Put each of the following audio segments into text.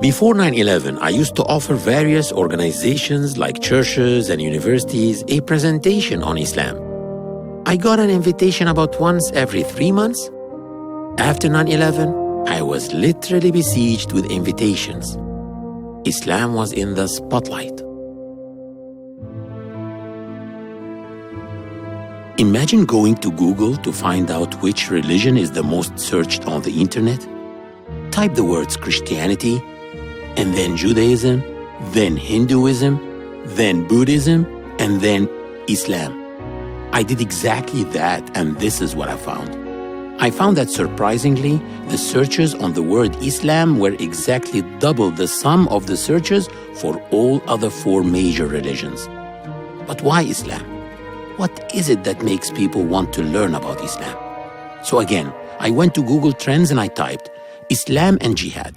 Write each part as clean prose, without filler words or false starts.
Before 9/11, I used to offer various organizations like churches and universities a presentation on Islam. I got an invitation about once every 3 months. After 9/11, I was literally besieged with invitations. Islam was in the spotlight. Imagine going to Google to find out which religion is the most searched on the internet. Type the words Christianity, and then Judaism, then Hinduism, then Buddhism, and then Islam. I did exactly that, and this is what I found. I found that surprisingly, the searches on the word Islam were exactly double the sum of the searches for all other 4 major religions. But why Islam? What is it that makes people want to learn about Islam? So again, I went to Google Trends and I typed Islam and Jihad,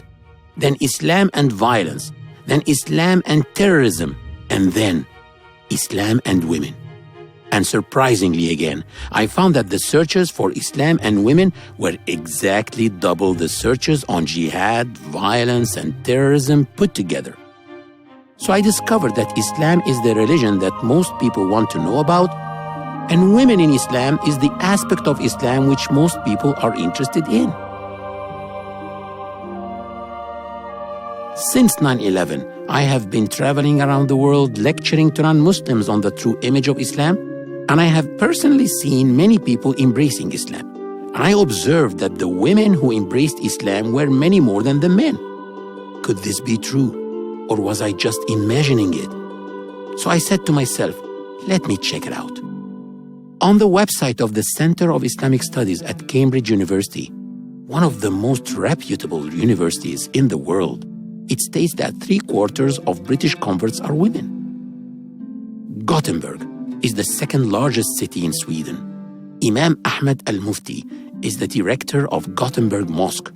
then Islam and violence, then Islam and terrorism, and then Islam and women. And surprisingly again, I found that the searches for Islam and women were exactly double the searches on jihad, violence, and terrorism put together. So I discovered that Islam is the religion that most people want to know about, and women in Islam is the aspect of Islam which most people are interested in. Since 9/11, I have been traveling around the world lecturing to non-Muslims on the true image of Islam, and I have personally seen many people embracing Islam. And I observed that the women who embraced Islam were many more than the men. Could this be true, or was I just imagining it? So I said to myself, let me check it out. On the website of the Center of Islamic Studies at Cambridge University, one of the most reputable universities in the world, it states that 3/4 of British converts are women. Gothenburg is the second largest city in Sweden. Imam Ahmed al-Mufti is the director of Gothenburg Mosque.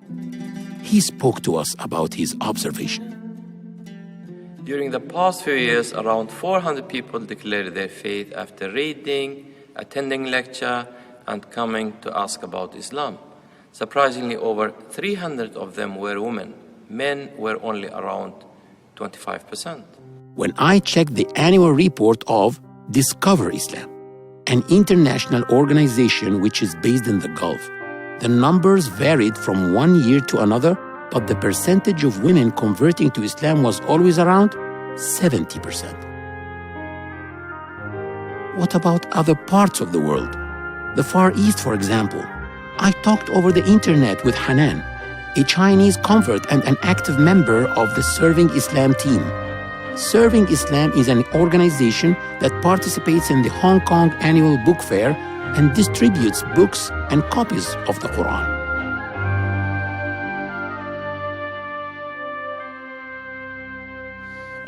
He spoke to us about his observation. During the past few years, around 400 people declared their faith after reading, attending lecture, and coming to ask about Islam. Surprisingly, over 300 of them were women. Men were only around 25%. When I checked the annual report of Discover Islam, an international organization which is based in the Gulf, the numbers varied from one year to another, but the percentage of women converting to Islam was always around 70%. What about other parts of the world? The Far East, for example. I talked over the internet with Hanan, a Chinese convert and an active member of the Serving Islam team. Serving Islam is an organization that participates in the Hong Kong Annual Book Fair and distributes books and copies of the Quran.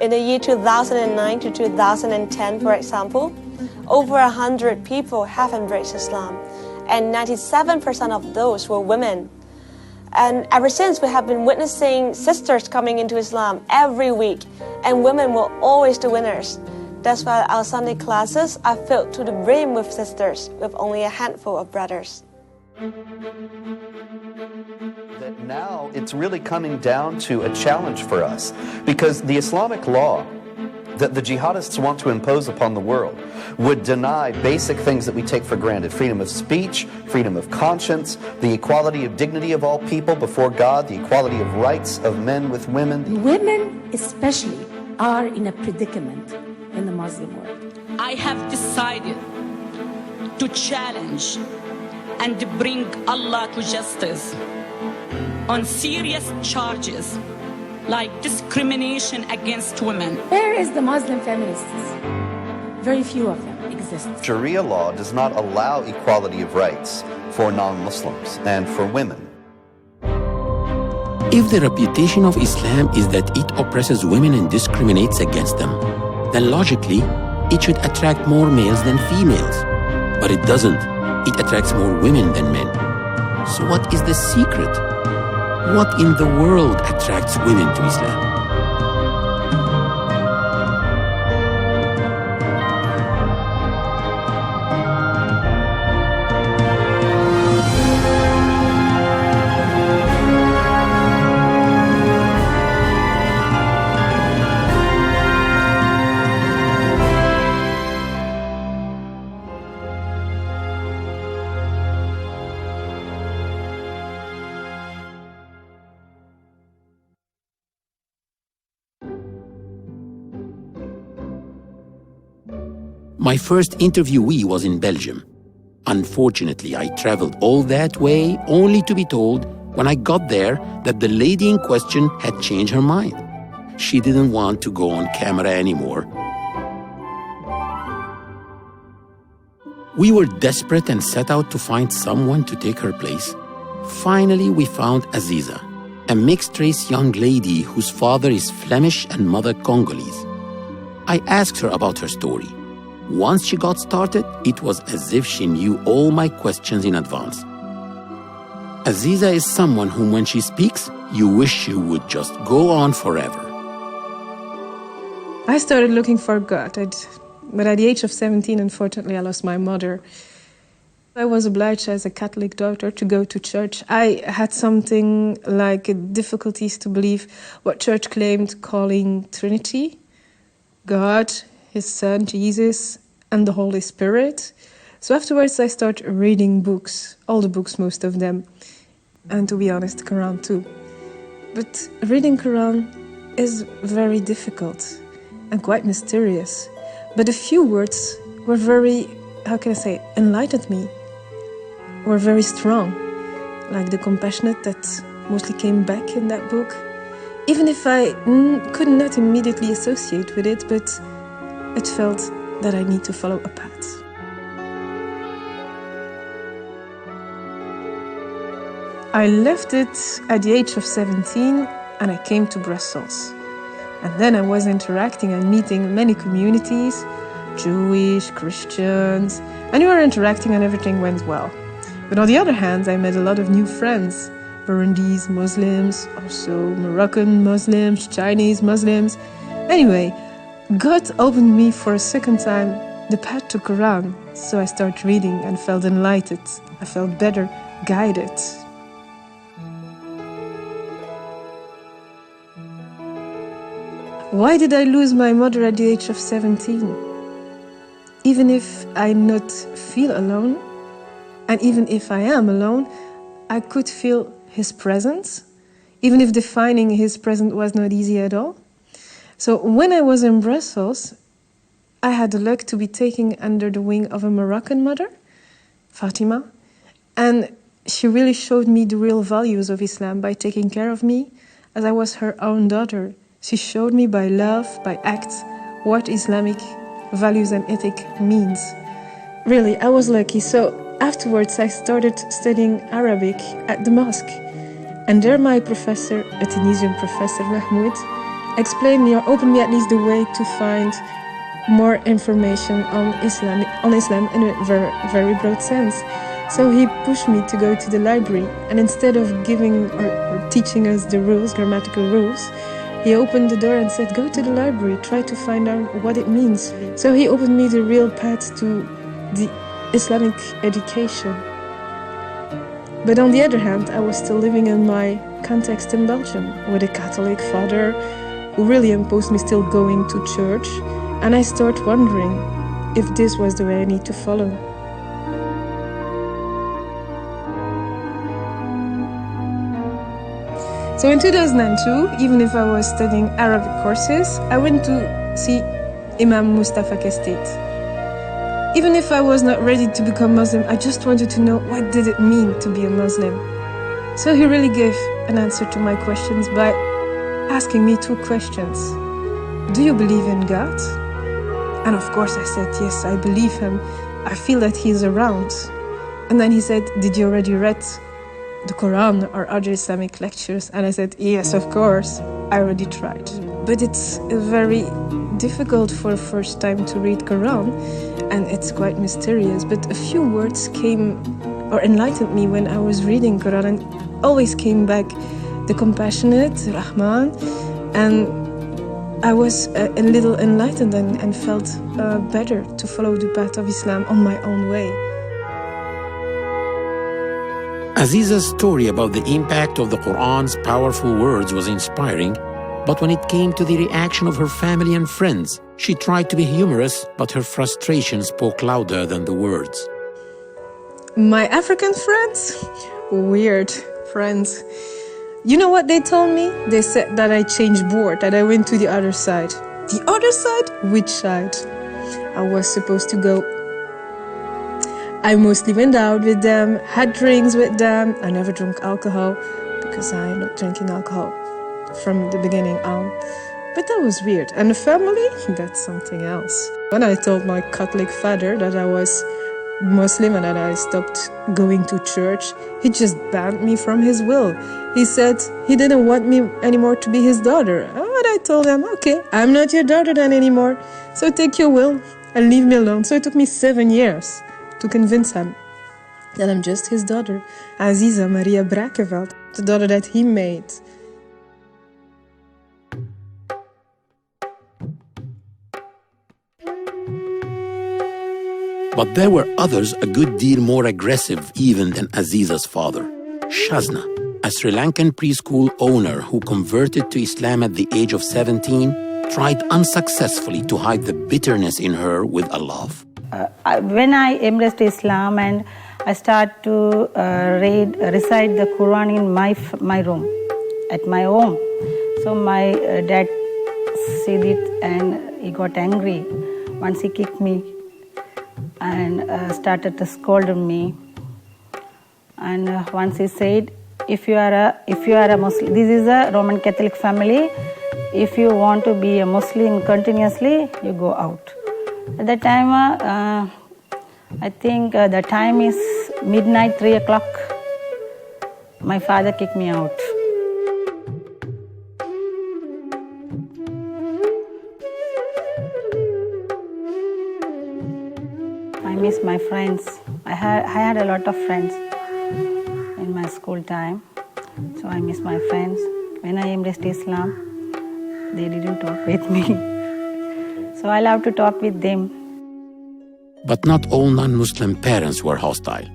In the year 2009 to 2010, for example, over 100 people have embraced Islam, and 97% of those were women. And ever since, we have been witnessing sisters coming into Islam every week, and women were always the winners. That's why our Sunday classes are filled to the brim with sisters, with only a handful of brothers. That now it's really coming down to a challenge for us, because the Islamic law that the jihadists want to impose upon the world would deny basic things that we take for granted: freedom of speech, freedom of conscience, the equality of dignity of all people before God, the equality of rights of men with women. Women especially are in a predicament in the Muslim world. I have decided to challenge and bring Allah to justice on serious charges like discrimination against women. Where is the Muslim feminists? Very few of them exist. Sharia law does not allow equality of rights for non-Muslims and for women. If the reputation of Islam is that it oppresses women and discriminates against them, then logically, it should attract more males than females. But it doesn't. It attracts more women than men. So what is the secret? What in the world attracts women to Islam? My first interviewee was in Belgium. Unfortunately, I traveled all that way only to be told when I got there that the lady in question had changed her mind. She didn't want to go on camera anymore. We were desperate and set out to find someone to take her place. Finally, we found Aziza, a mixed-race young lady whose father is Flemish and mother Congolese. I asked her about her story. Once she got started, it was as if she knew all my questions in advance. Aziza is someone whom, when she speaks, you wish she would just go on forever. I started looking for God, but at the age of 17, unfortunately, I lost my mother. I was obliged as a Catholic daughter to go to church. I had something like difficulties to believe what church claimed, calling Trinity, God, His Son, Jesus, and the Holy Spirit. So afterwards I started reading books, all the books, most of them, and to be honest, the Quran too. But reading Quran is very difficult and quite mysterious. But a few words were very, enlightened me, were very strong, like the compassionate that mostly came back in that book. Even if I could not immediately associate with it, but it felt that I need to follow a path. I left it at the age of 17 and I came to Brussels. And then I was interacting and meeting many communities, Jewish, Christians, and we were interacting and everything went well. But on the other hand, I met a lot of new friends, Burundese Muslims, also Moroccan Muslims, Chinese Muslims. Anyway, God opened me for a second time the path to Quran, so I started reading and felt enlightened. I felt better guided. Why did I lose my mother at the age of 17? Even if I not feel alone, and even if I am alone, I could feel His presence, even if defining His presence was not easy at all. So when I was in Brussels, I had the luck to be taken under the wing of a Moroccan mother, Fatima, and she really showed me the real values of Islam by taking care of me as I was her own daughter. She showed me by love, by acts, what Islamic values and ethic means. Really, I was lucky. So afterwards, I started studying Arabic at the mosque. And there my professor, a Tunisian professor, Mahmoud, explained me or opened me at least the way to find more information on Islam in a very, very broad sense. So he pushed me to go to the library. And instead of giving or teaching us the rules, grammatical rules, he opened the door and said, go to the library, try to find out what it means. So he opened me the real path to the Islamic education. But on the other hand, I was still living in my context in Belgium with a Catholic father who really imposed me still going to church. And I started wondering if this was the way I need to follow. So in 2002, even if I was studying Arabic courses, I went to see Imam Mustafa Kestate. Even if I was not ready to become Muslim, I just wanted to know what did it mean to be a Muslim. So he really gave an answer to my questions by asking me two questions. Do you believe in God? And of course I said, yes, I believe Him. I feel that He is around. And then he said, did you already read the Quran or other Islamic lectures? And I said, yes, of course, I already tried. But it's very difficult for a first time to read Quran, and it's quite mysterious. But a few words came or enlightened me when I was reading Quran, and always came back the compassionate, Rahman, and I was a little enlightened and felt better to follow the path of Islam on my own way. Aziza's story about the impact of the Quran's powerful words was inspiring, but when it came to the reaction of her family and friends, she tried to be humorous, but her frustration spoke louder than the words. My African friends? Weird friends. You know what they told me? They said that I changed board, that I went to the other side. The other side? Which side? I was supposed to go. I mostly went out with them, had drinks with them. I never drank alcohol because I'm not drinking alcohol from the beginning on. But that was weird. And the family, that's something else. When I told my Catholic father that I was Muslim and that I stopped going to church, he just banned me from his will. He said he didn't want me anymore to be his daughter. And I told him, okay, I'm not your daughter then anymore. So take your will and leave me alone. So it took me 7 years to convince him that I'm just his daughter, Aziza Maria Brakeveld, the daughter that he made. But there were others a good deal more aggressive even than Aziza's father. Shazna, a Sri Lankan preschool owner who converted to Islam at the age of 17, tried unsuccessfully to hide the bitterness in her with a laugh. When I embraced Islam and I started to recite the Quran in my room, at my home. So my dad said it and he got angry. Once he kicked me and started to scold me. And once he said, if you are a Muslim, this is a Roman Catholic family, if you want to be a Muslim continuously, you go out. At that time, I think the time is midnight, 3 o'clock. My father kicked me out. I miss my friends. I had a lot of friends in my school time, so I miss my friends. When I embraced Islam, they didn't talk with me, so I love to talk with them. But not all non-Muslim parents were hostile.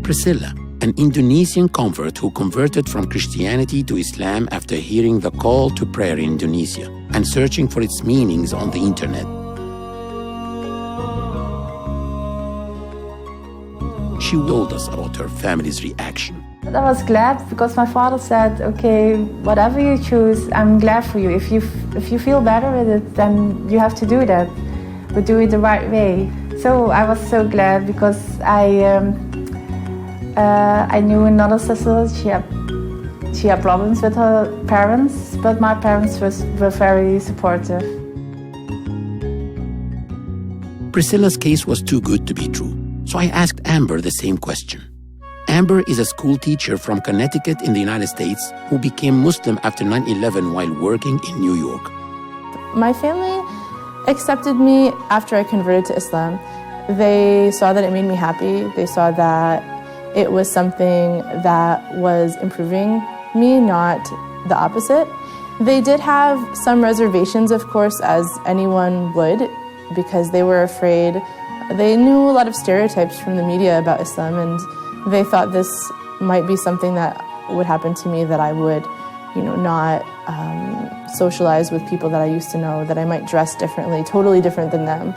Priscilla, an Indonesian convert who converted from Christianity to Islam after hearing the call to prayer in Indonesia and searching for its meanings on the internet. She told us about her family's reaction. I was glad because my father said, okay, whatever you choose, I'm glad for you. If you feel better with it, then you have to do that, but do it the right way. So I was so glad because I knew another sister, she had problems with her parents, but my parents were very supportive. Priscilla's case was too good to be true, so I asked Amber the same question. Amber is a school teacher from Connecticut in the United States who became Muslim after 9/11 while working in New York. My family accepted me after I converted to Islam. They saw that it made me happy. They saw that it was something that was improving me, not the opposite. They did have some reservations, of course, as anyone would, because they were afraid. They knew a lot of stereotypes from the media about Islam, and they thought this might be something that would happen to me, that I would, not socialize with people that I used to know, that I might dress differently, totally different than them,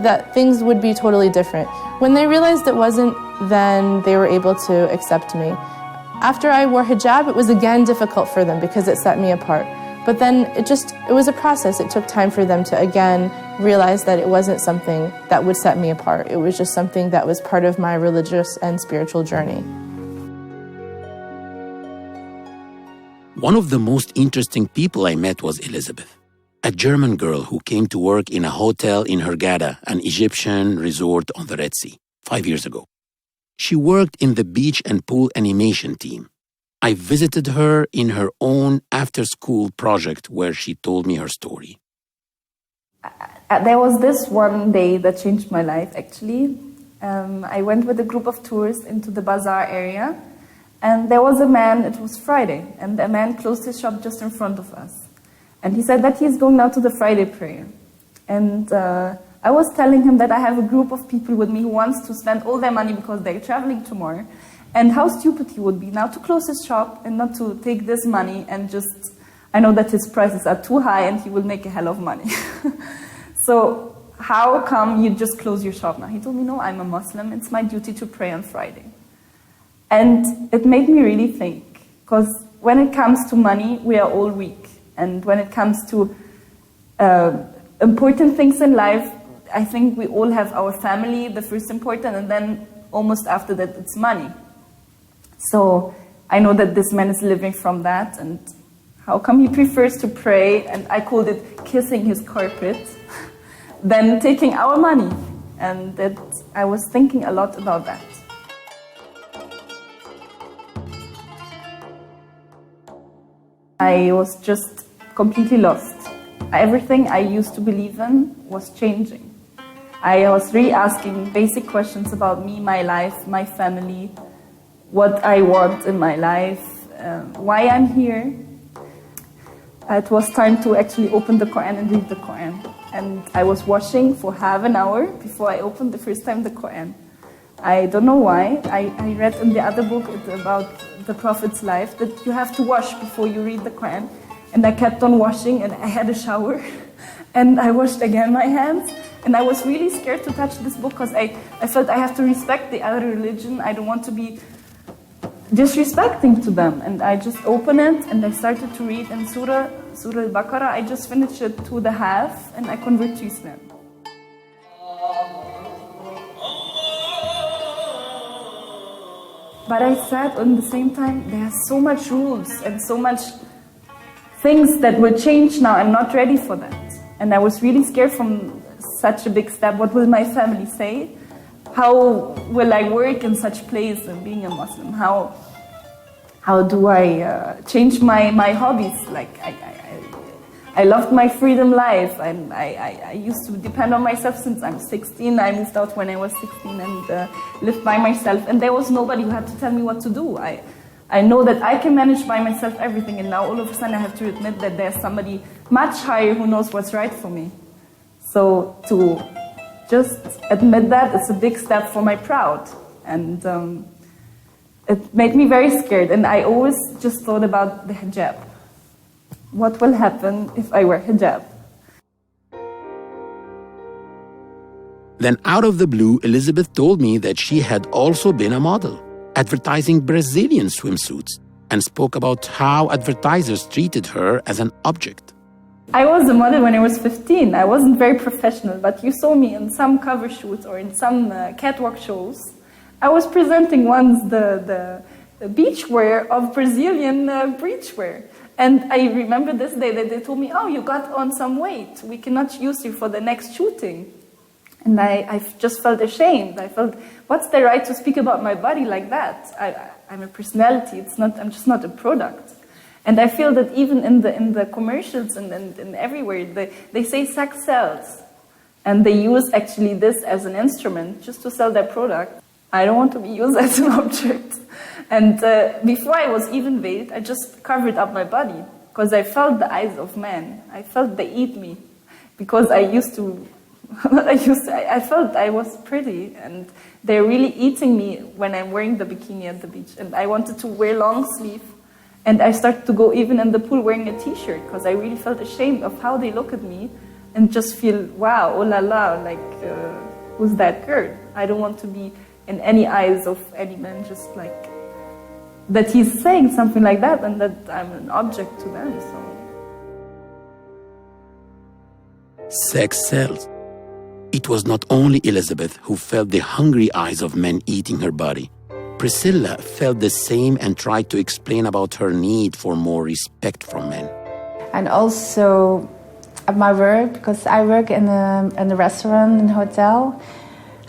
that things would be totally different. When they realized it wasn't, then they were able to accept me. After I wore hijab, it was again difficult for them because it set me apart. But then it was a process. It took time for them to again realize that it wasn't something that would set me apart. It was just something that was part of my religious and spiritual journey. One of the most interesting people I met was Elizabeth, a German girl who came to work in a hotel in Hurghada, an Egyptian resort on the Red Sea, 5 years ago. She worked in the beach and pool animation team. I visited her in her own after-school project where she told me her story. There was this one day that changed my life, actually. I went with a group of tourists into the bazaar area, and there was a man, it was Friday, and a man closed his shop just in front of us. And he said that he's going now to the Friday prayer. And I was telling him that I have a group of people with me who wants to spend all their money because they're traveling tomorrow, and how stupid he would be now to close his shop and not to take this money and just, I know that his prices are too high and he will make a hell of money. So how come you just close your shop now? He told me, no, I'm a Muslim, it's my duty to pray on Friday. And it made me really think, because when it comes to money, we are all weak. And when it comes to important things in life, I think we all have our family, the first important, and then almost after that it's money. So I know that this man is living from that, and how come he prefers to pray, and I called it kissing his carpet, than taking our money? And that I was thinking a lot about that. I was just completely lost. Everything I used to believe in was changing. I was really asking basic questions about me, my life, my family, what I want in my life, why I'm here. It was time to actually open the Quran and read the Quran. And I was washing for half an hour before I opened the first time the Quran. I don't know why. I read in the other book about the Prophet's life that you have to wash before you read the Quran. And I kept on washing, and I had a shower. And I washed again my hands. And I was really scared to touch this book because I felt I have to respect the other religion. I don't want to be disrespecting to them. And I just opened it, and I started to read in Surah Al-Baqarah. I just finished it to the half, and I converted to Islam. But I said at the same time, there are so much rules and so much things that will change now. I'm not ready for that. And I was really scared from such a big step. What will my family say? How will I work in such place and being a Muslim? How do I change my hobbies? Like I loved my freedom life, and I used to depend on myself since I'm 16. I moved out when I was 16 and lived by myself, and there was nobody who had to tell me what to do. I know that I can manage by myself everything, and now all of a sudden I have to admit that there's somebody much higher who knows what's right for me. So to just admit that, it's a big step for my pride, and it made me very scared. And I always just thought about the hijab. What will happen if I wear hijab? Then out of the blue, Elizabeth told me that she had also been a model, advertising Brazilian swimsuits, and spoke about how advertisers treated her as an object. I was a model when I was 15. I wasn't very professional, but you saw me in some cover shoots or in some catwalk shows. I was presenting once the beachwear of Brazilian beachwear. And I remember this day that they told me, oh, you got on some weight. We cannot use you for the next shooting. And I just felt ashamed. I felt, what's the right to speak about my body like that? I'm a personality. I'm just not a product. And I feel that even in the commercials and everywhere, they say sex sells. And they use actually this as an instrument just to sell their product. I don't want to be used as an object. And before I was even veiled, I just covered up my body because I felt the eyes of men. I felt they eat me because I felt I was pretty, and they're really eating me when I'm wearing the bikini at the beach. And I wanted to wear long sleeve, and I started to go even in the pool wearing a t-shirt because I really felt ashamed of how they look at me and just feel, wow, oh la la, like, who's that girl? I don't want to be in any eyes of any man, just like that he's saying something like that and that I'm an object to them. So Sex sells. It was not only Elizabeth who felt the hungry eyes of men eating her body. Priscilla felt the same and tried to explain about her need for more respect from men. And also at my work, because I work in a restaurant, in a hotel,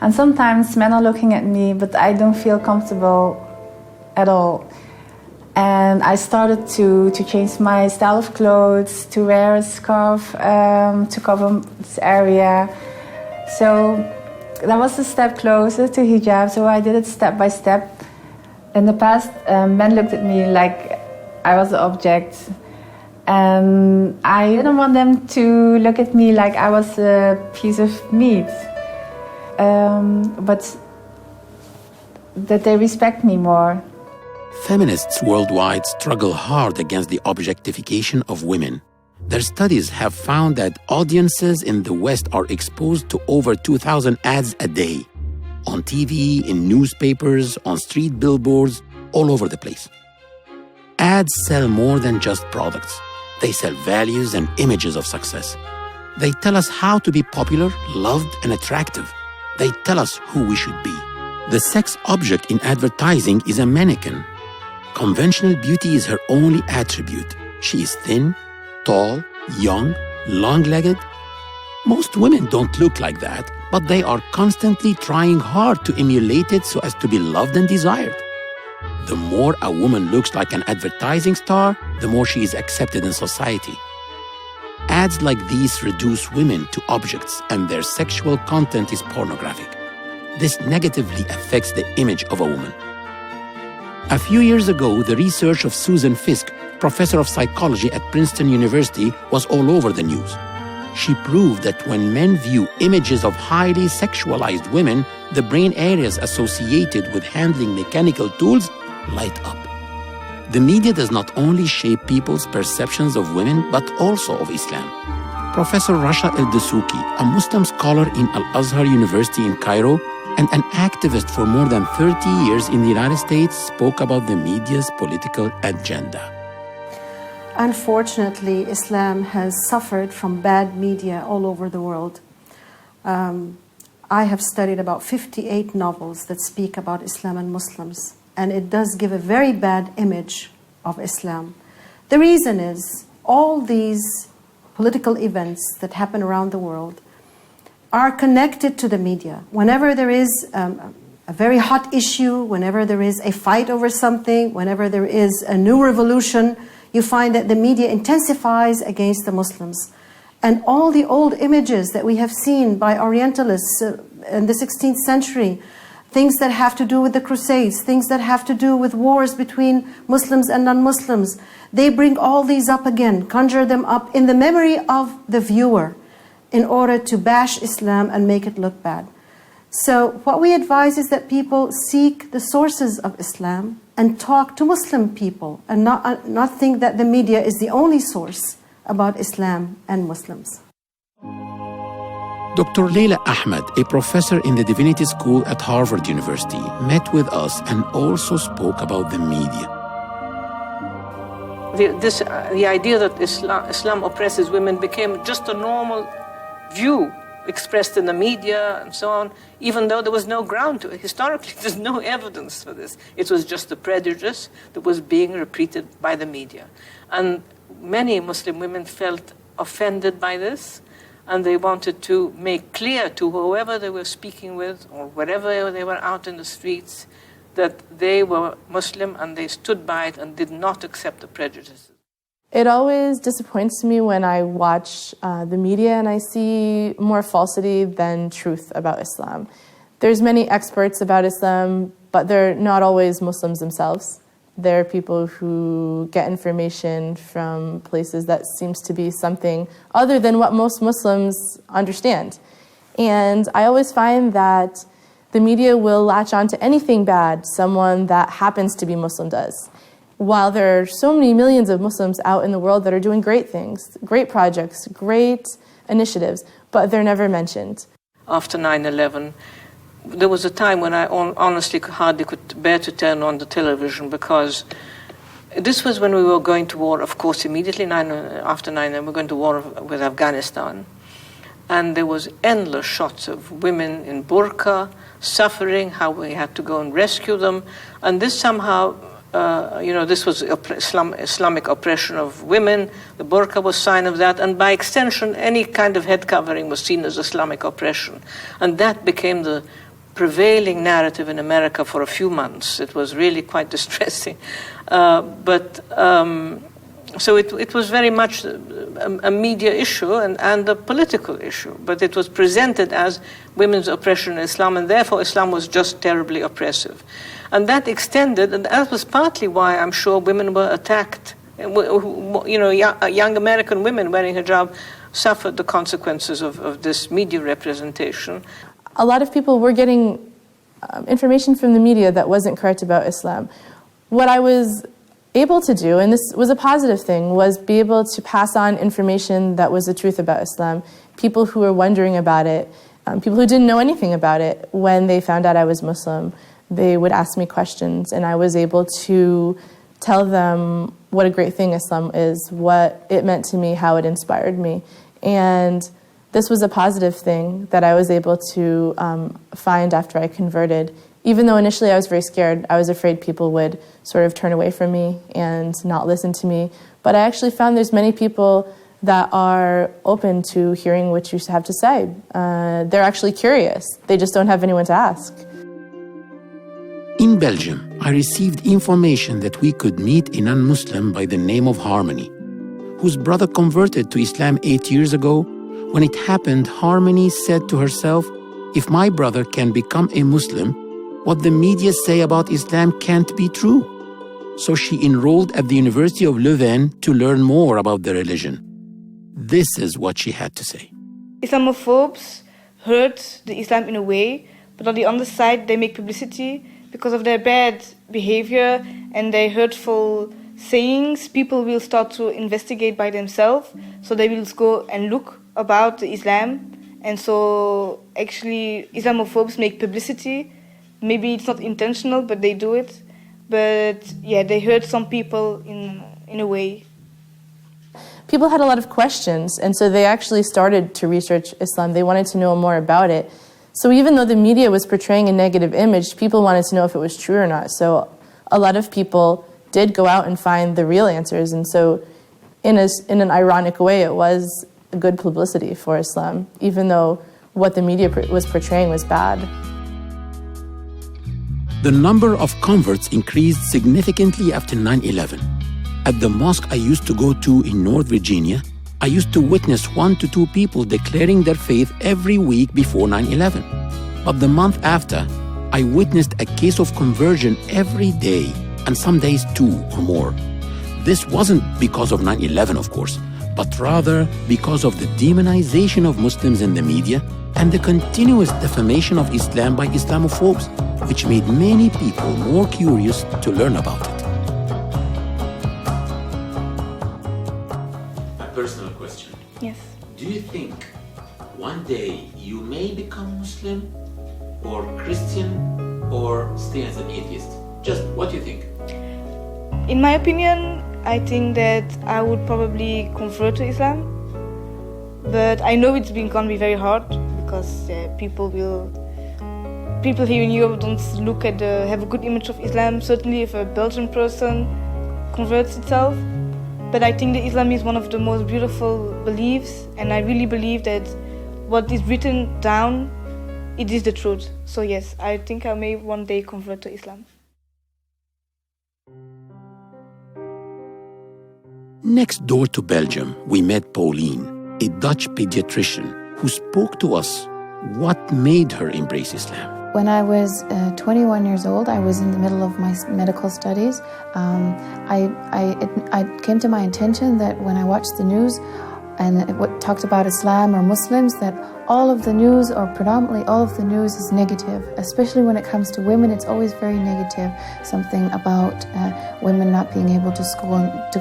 and sometimes men are looking at me, but I don't feel comfortable at all. And I started to change my style of clothes, to wear a scarf to cover this area. So that was a step closer to hijab, so I did it step by step. In the past, men looked at me like I was an object. And I didn't want them to look at me like I was a piece of meat. But that they respect me more. Feminists worldwide struggle hard against the objectification of women. Their studies have found that audiences in the West are exposed to over 2,000 ads a day, on TV, in newspapers, on street billboards, all over the place. Ads sell more than just products. They sell values and images of success. They tell us how to be popular, loved, and attractive. They tell us who we should be. The sex object in advertising is a mannequin. Conventional beauty is her only attribute. She is thin, tall, young, long-legged. Most women don't look like that, but they are constantly trying hard to emulate it so as to be loved and desired. The more a woman looks like an advertising star, the more she is accepted in society. Ads like these reduce women to objects, and their sexual content is pornographic. This negatively affects the image of a woman. A few years ago, the research of Susan Fiske, professor of psychology at Princeton University, was all over the news. She proved that when men view images of highly sexualized women, the brain areas associated with handling mechanical tools light up. The media does not only shape people's perceptions of women, but also of Islam. Professor Rasha El-Dessouki, a Muslim scholar in Al-Azhar University in Cairo and an activist for more than 30 years in the United States, spoke about the media's political agenda. Unfortunately, Islam has suffered from bad media all over the world. I have studied about 58 novels that speak about Islam and Muslims, and it does give a very bad image of Islam. The reason is all these political events that happen around the world are connected to the media. Whenever there is a very hot issue, whenever there is a fight over something, whenever there is a new revolution, you find that the media intensifies against the Muslims. And all the old images that we have seen by Orientalists in the 16th century, things that have to do with the Crusades, things that have to do with wars between Muslims and non-Muslims, they bring all these up again, conjure them up in the memory of the viewer in order to bash Islam and make it look bad. So what we advise is that people seek the sources of Islam and talk to Muslim people and not think that the media is the only source about Islam and Muslims. Dr. Layla Ahmed, a professor in the Divinity School at Harvard University, met with us and also spoke about the media. The idea that Islam oppresses women became just a normal view expressed in the media and so on, even though there was no ground to it. Historically, there's no evidence for this. It was just a prejudice that was being repeated by the media. And many Muslim women felt offended by this, and they wanted to make clear to whoever they were speaking with or wherever they were out in the streets that they were Muslim and they stood by it and did not accept the prejudices. It always disappoints me when I watch the media and I see more falsity than truth about Islam. There's many experts about Islam, but they're not always Muslims themselves. They're people who get information from places that seems to be something other than what most Muslims understand. And I always find that the media will latch on to anything bad someone that happens to be Muslim does. While there are so many millions of Muslims out in the world that are doing great things, great projects, great initiatives, but they're never mentioned. After 9/11, there was a time when I honestly hardly could bear to turn on the television because this was when we were going to war, of course, immediately after 9/11, we were going to war with Afghanistan. And there was endless shots of women in burqa, suffering, how we had to go and rescue them. And this somehow... this was Islamic oppression of women. The burqa was a sign of that. And by extension, any kind of head covering was seen as Islamic oppression. And that became the prevailing narrative in America for a few months. It was really quite distressing. So it was very much a media issue and a political issue. But it was presented as women's oppression in Islam, and therefore Islam was just terribly oppressive. And that extended, and that was partly why I'm sure women were attacked. Young American women wearing hijab suffered the consequences of this media representation. A lot of people were getting information from the media that wasn't correct about Islam. What I was able to do, and this was a positive thing, was be able to pass on information that was the truth about Islam. People who were wondering about it, people who didn't know anything about it, when they found out I was Muslim, they would ask me questions, and I was able to tell them what a great thing Islam is, what it meant to me, how it inspired me. And this was a positive thing that I was able to find after I converted. Even though initially I was very scared, I was afraid people would sort of turn away from me and not listen to me. But I actually found there's many people that are open to hearing what you have to say. They're actually curious. They just don't have anyone to ask. In Belgium, I received information that we could meet a non-Muslim by the name of Harmony, whose brother converted to Islam 8 years ago. When it happened, Harmony said to herself, if my brother can become a Muslim, what the media say about Islam can't be true. So she enrolled at the University of Leuven to learn more about the religion. This is what she had to say. Islamophobes hurt the Islam in a way, but on the other side they make publicity because of their bad behavior and their hurtful sayings. People will start to investigate by themselves, so they will go and look about the Islam. And so actually Islamophobes make publicity. Maybe it's not intentional, but they do it. But yeah, they hurt some people in a way. People had a lot of questions, and so they actually started to research Islam. They wanted to know more about it. So even though the media was portraying a negative image, people wanted to know if it was true or not. So a lot of people did go out and find the real answers. And so in an ironic way, it was good publicity for Islam, even though what the media was portraying was bad. The number of converts increased significantly after 9/11. At the mosque I used to go to in North Virginia, I used to witness 1 to 2 people declaring their faith every week before 9/11. But the month after, I witnessed a case of conversion every day, and some days 2 or more. This wasn't because of 9/11, of course, but rather because of the demonization of Muslims in the media and the continuous defamation of Islam by Islamophobes, which made many people more curious to learn about it. A personal question. Yes. Do you think one day you may become Muslim or Christian or stay as an atheist? Just what do you think? In my opinion, I think that I would probably convert to Islam. But I know it's going to be very hard because people here in Europe don't have a good image of Islam. Certainly if a Belgian person converts itself. But I think that Islam is one of the most beautiful beliefs, and I really believe that what is written down, it is the truth. So yes, I think I may one day convert to Islam. Next door to Belgium, we met Pauline, a Dutch pediatrician who spoke to us what made her embrace Islam. When I was 21 years old, I was in the middle of my medical studies. I came to my attention that when I watched the news and it talked about Islam or Muslims, that all of the news, or predominantly all of the news, is negative. Especially when it comes to women, it's always very negative. Something about women not being able to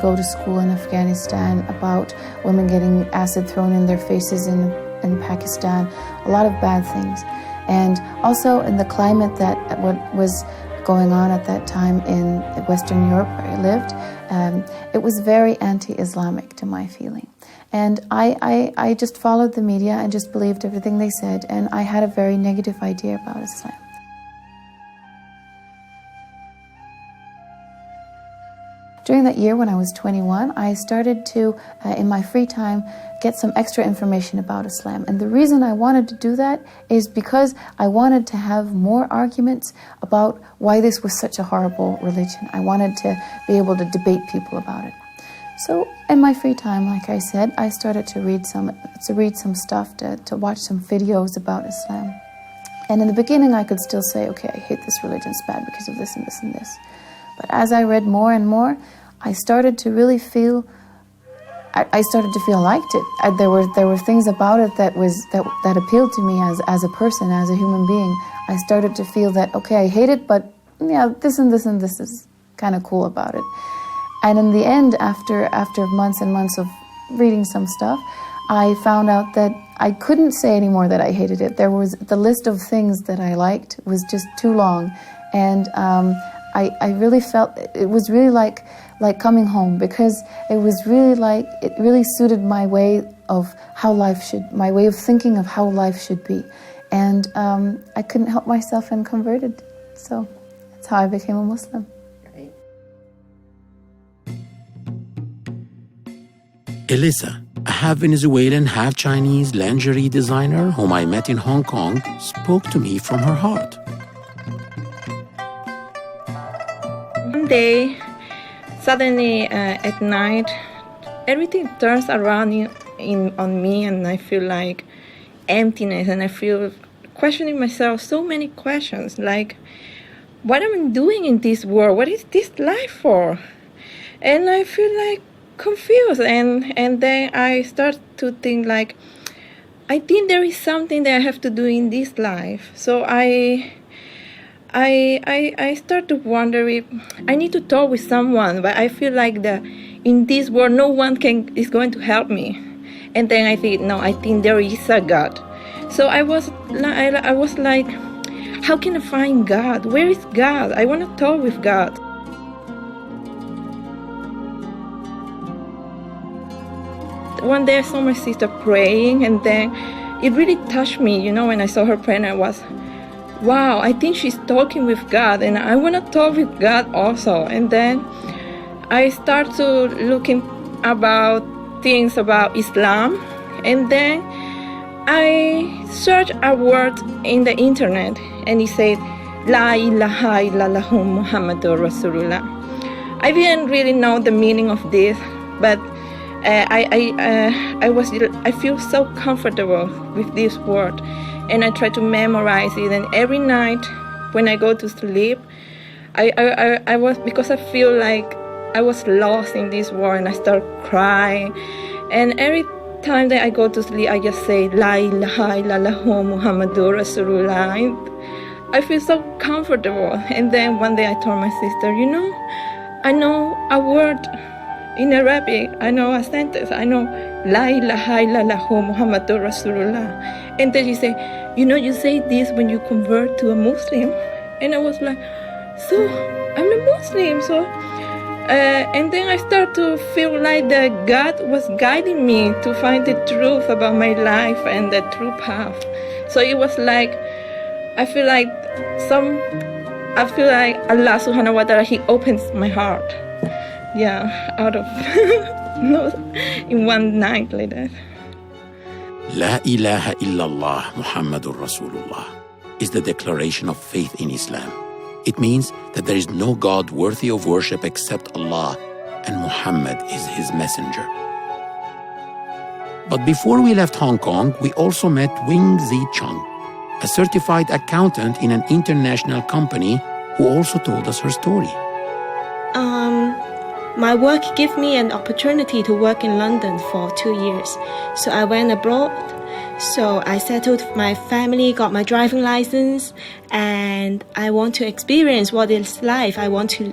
go to school in Afghanistan, about women getting acid thrown in their faces in Pakistan, a lot of bad things. And also in the climate that what was going on at that time in Western Europe where I lived, it was very anti-Islamic to my feeling. And I just followed the media and just believed everything they said, and I had a very negative idea about Islam. During that year when I was 21, I started to, in my free time, get some extra information about Islam. And the reason I wanted to do that is because I wanted to have more arguments about why this was such a horrible religion. I wanted to be able to debate people about it. So in my free time, like I said, I started to read some stuff, to watch some videos about Islam. And in the beginning, I could still say, okay, I hate this religion, it's bad because of this and this and this. But as I read more and more, I started to really feel, I started to feel I liked it. There were things about it that appealed to me as a person, as a human being. I started to feel that, okay, I hate it, but yeah, this and this and this is kind of cool about it. And in the end, after months and months of reading some stuff, I found out that I couldn't say anymore that I hated it. The list of things that I liked was just too long. And I really felt it was really like coming home, because it was really like, it really suited my way of how life should, my way of thinking of how life should be. And I couldn't help myself and converted. So that's how I became a Muslim. Elisa, a half Venezuelan, half Chinese lingerie designer whom I met in Hong Kong, spoke to me from her heart. One day, suddenly at night, everything turns around on me, and I feel like emptiness, and I feel questioning myself, so many questions, like, what am I doing in this world? What is this life for? And I feel like confused, and then I start to think like, I think there is something that I have to do in this life. So I start to wonder if I need to talk with someone, but I feel like in this world no one is going to help me. And then I think, no, I think there is a God. So I was like, how can I find God? Where is God? I want to talk with God. One day I saw my sister praying, and then it really touched me, when I saw her praying. I was, wow, I think she's talking with God, and I want to talk with God also. And then I start to looking about things about Islam, and then I searched a word in the internet, and it said, La ilaha illallah Muhammadur Rasulullah. I didn't really know the meaning of this, but I feel so comfortable with this word, and I try to memorize it. And every night when I go to sleep, because I feel like I was lost in this world, and I start crying. And every time that I go to sleep, I just say La ilaha illallah Muhammadur Rasulullah. I feel so comfortable. And then one day I told my sister, I know a word in Arabic, I know a sentence, I know La ilaha illallah Muhammadur Rasulullah. And then she said, you say this when you convert to a Muslim. And I was like, so I'm a Muslim, so. And then I start to feel like that God was guiding me to find the truth about my life and the true path. So it was like, I feel like Allah subhanahu wa ta'ala, He opens my heart. Yeah, out of in one night like that. La ilaha illallah Muhammadur Rasulullah is the declaration of faith in Islam. It means that there is no God worthy of worship except Allah, and Muhammad is His messenger. But before we left Hong Kong, we also met Wing Zi Chung, a certified accountant in an international company who also told us her story. My work gave me an opportunity to work in London for 2 years. So I went abroad. So I settled with my family, got my driving license, and I want to experience what is life. I want to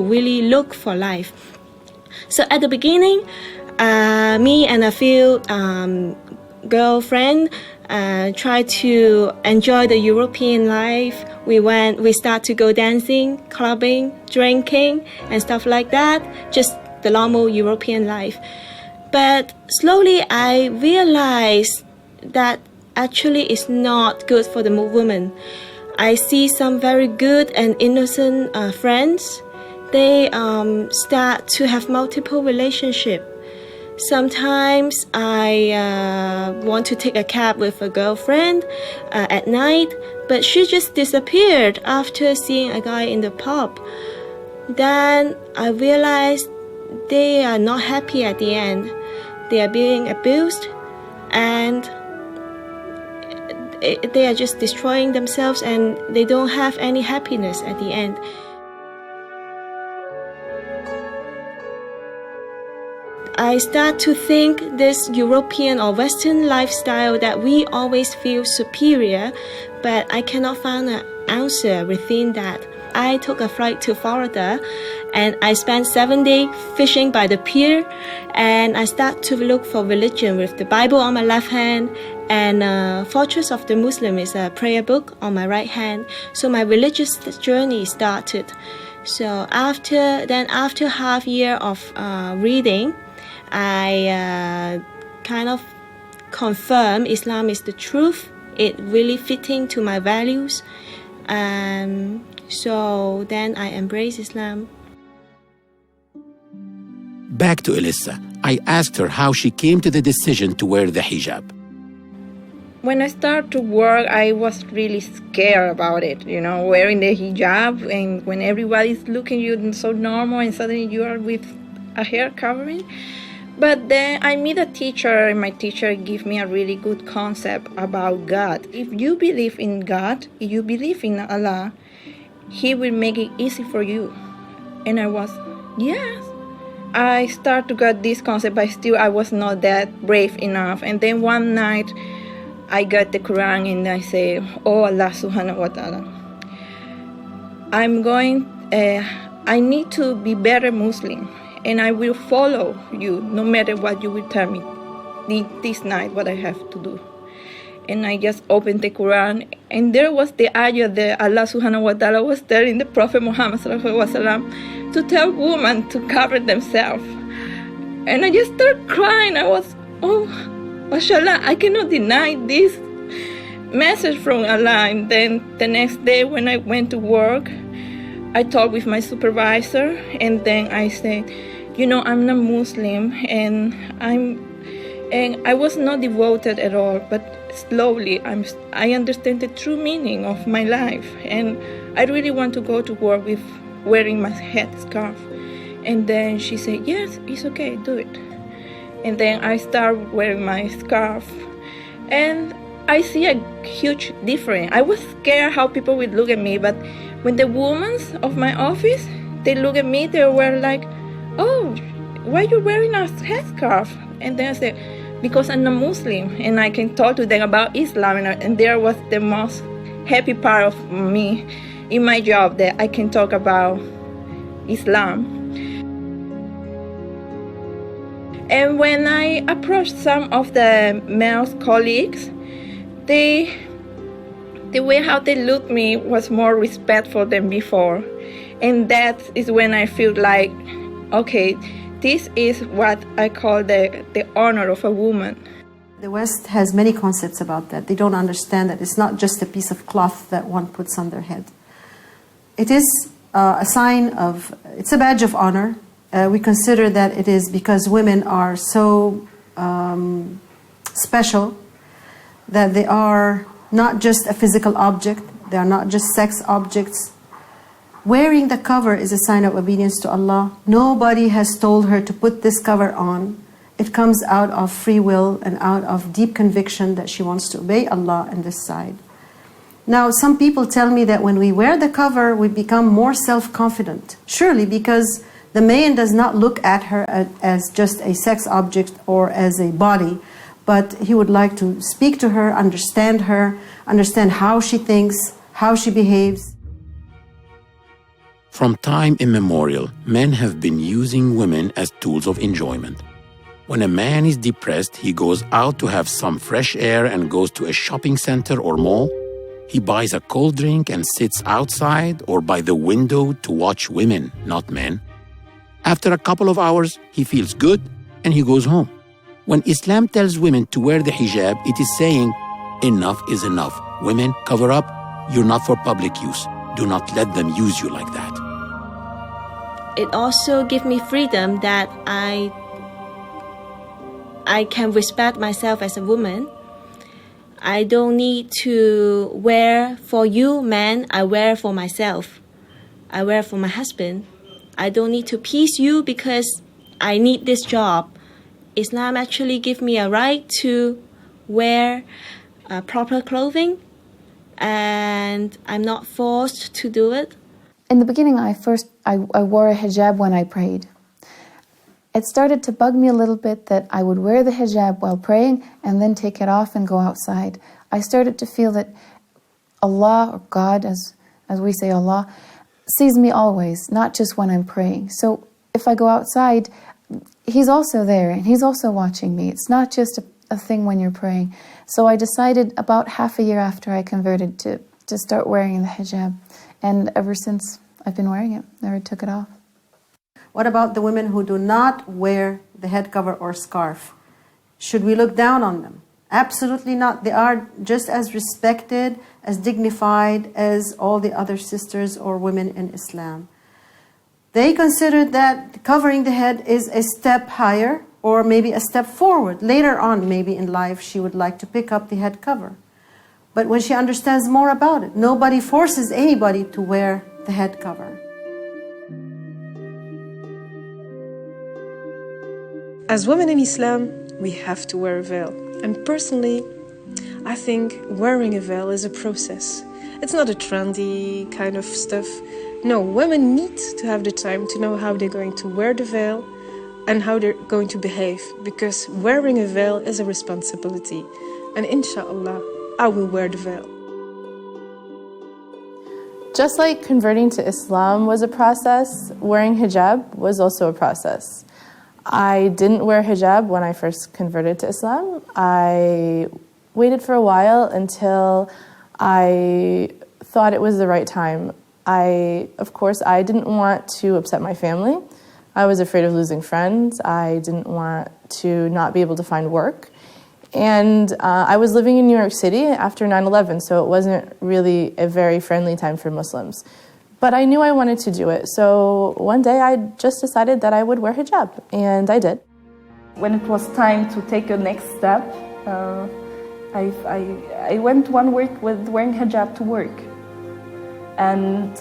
really look for life. So at the beginning, me and a few girlfriends tried to enjoy the European life. We start to go dancing, clubbing, drinking, and stuff like that. Just the normal European life. But slowly I realized that actually it's not good for the woman. I see some very good and innocent friends. They start to have multiple relationships. Sometimes I want to take a cab with a girlfriend at night, but she just disappeared after seeing a guy in the pub. Then I realized they are not happy at the end. They are being abused, and they are just destroying themselves, and they don't have any happiness at the end. I start to think this European or Western lifestyle that we always feel superior, but I cannot find an answer within that. I took a flight to Florida, and I spent 7 days fishing by the pier, and I start to look for religion with the Bible on my left hand, and Fortress of the Muslim is a prayer book on my right hand. So my religious journey started. So after half year of reading, I kind of confirm Islam is the truth. It really fitting to my values. So then I embrace Islam. Back to Elissa. I asked her how she came to the decision to wear the hijab. When I started to work, I was really scared about it, wearing the hijab, and when everybody's looking at you so normal and suddenly you are with a hair covering. But then I meet a teacher, and my teacher gave me a really good concept about God. If you believe in God, if you believe in Allah, He will make it easy for you. And I was, yes. I started to get this concept, but still I was not that brave enough. And then one night, I got the Quran and I say, oh Allah subhanahu wa ta'ala, I need to be better Muslim, and I will follow you no matter what you will tell me this night, what I have to do. And I just opened the Quran, and there was the ayah that Allah subhanahu wa ta'ala was telling the Prophet Muhammad sallallahu alaihi wasallam to tell women to cover themselves. And I just started crying. I was, oh, mashallah, I cannot deny this message from Allah. And then the next day when I went to work, I talked with my supervisor, and then I said, I'm not Muslim, and I was not devoted at all, but slowly I understand the true meaning of my life, and I really want to go to work with wearing my headscarf. And then she said, yes, it's okay, do it. And then I start wearing my scarf, and I see a huge difference. I was scared how people would look at me, but when the women of my office, they look at me, they were like, oh, why are you wearing a headscarf? And then I said, because I'm a Muslim, and I can talk to them about Islam, and there was the most happy part of me in my job, that I can talk about Islam. And when I approached some of the male colleagues, the way how they looked at me was more respectful than before. And that is when I feel like, okay, this is what I call the honor of a woman. The West has many concepts about that. They don't understand that it's not just a piece of cloth that one puts on their head. It is a sign of, it's a badge of honor. We consider that it is because women are so special, that they are not just a physical object, they are not just sex objects. Wearing the cover is a sign of obedience to Allah. Nobody has told her to put this cover on. It comes out of free will and out of deep conviction that she wants to obey Allah on this side. Now, some people tell me that when we wear the cover, we become more self-confident. Surely, because the man does not look at her as just a sex object or as a body, but he would like to speak to her, understand how she thinks, how she behaves. From time immemorial, men have been using women as tools of enjoyment. When a man is depressed, he goes out to have some fresh air and goes to a shopping center or mall. He buys a cold drink and sits outside or by the window to watch women, not men. After a couple of hours, he feels good and he goes home. When Islam tells women to wear the hijab, it is saying, enough is enough. Women, cover up. You're not for public use. Do not let them use you like that. It also gives me freedom that I can respect myself as a woman. I don't need to wear for you, man. I wear for myself. I wear for my husband. I don't need to please you because I need this job. Islam actually gives me a right to wear proper clothing, and I'm not forced to do it. In the beginning, I wore a hijab when I prayed. It started to bug me a little bit that I would wear the hijab while praying and then take it off and go outside. I started to feel that Allah, or God, as we say Allah, sees me always, not just when I'm praying. So if I go outside, He's also there and He's also watching me. It's not just a thing when you're praying. So I decided about half a year after I converted to start wearing the hijab. And ever since, I've been wearing it, never took it off. What about the women who do not wear the head cover or scarf? Should we look down on them? Absolutely not. They are just as respected, as dignified as all the other sisters or women in Islam. They considered that covering the head is a step higher or maybe a step forward. Later on, maybe in life, she would like to pick up the head cover. But when she understands more about it, nobody forces anybody to wear the head cover. As women in Islam, we have to wear a veil. And personally, I think wearing a veil is a process. It's not a trendy kind of stuff. No, women need to have the time to know how they're going to wear the veil and how they're going to behave, because wearing a veil is a responsibility. And inshallah, I will wear the veil. Just like converting to Islam was a process, wearing hijab was also a process. I didn't wear hijab when I first converted to Islam. I waited for a while until I thought it was the right time. Of course, I didn't want to upset my family. I was afraid of losing friends. I didn't want to not be able to find work. And I was living in New York City after 9/11, so it wasn't really a very friendly time for Muslims. But I knew I wanted to do it, so one day I just decided that I would wear hijab, and I did. When it was time to take a next step, I went one week with wearing hijab to work. And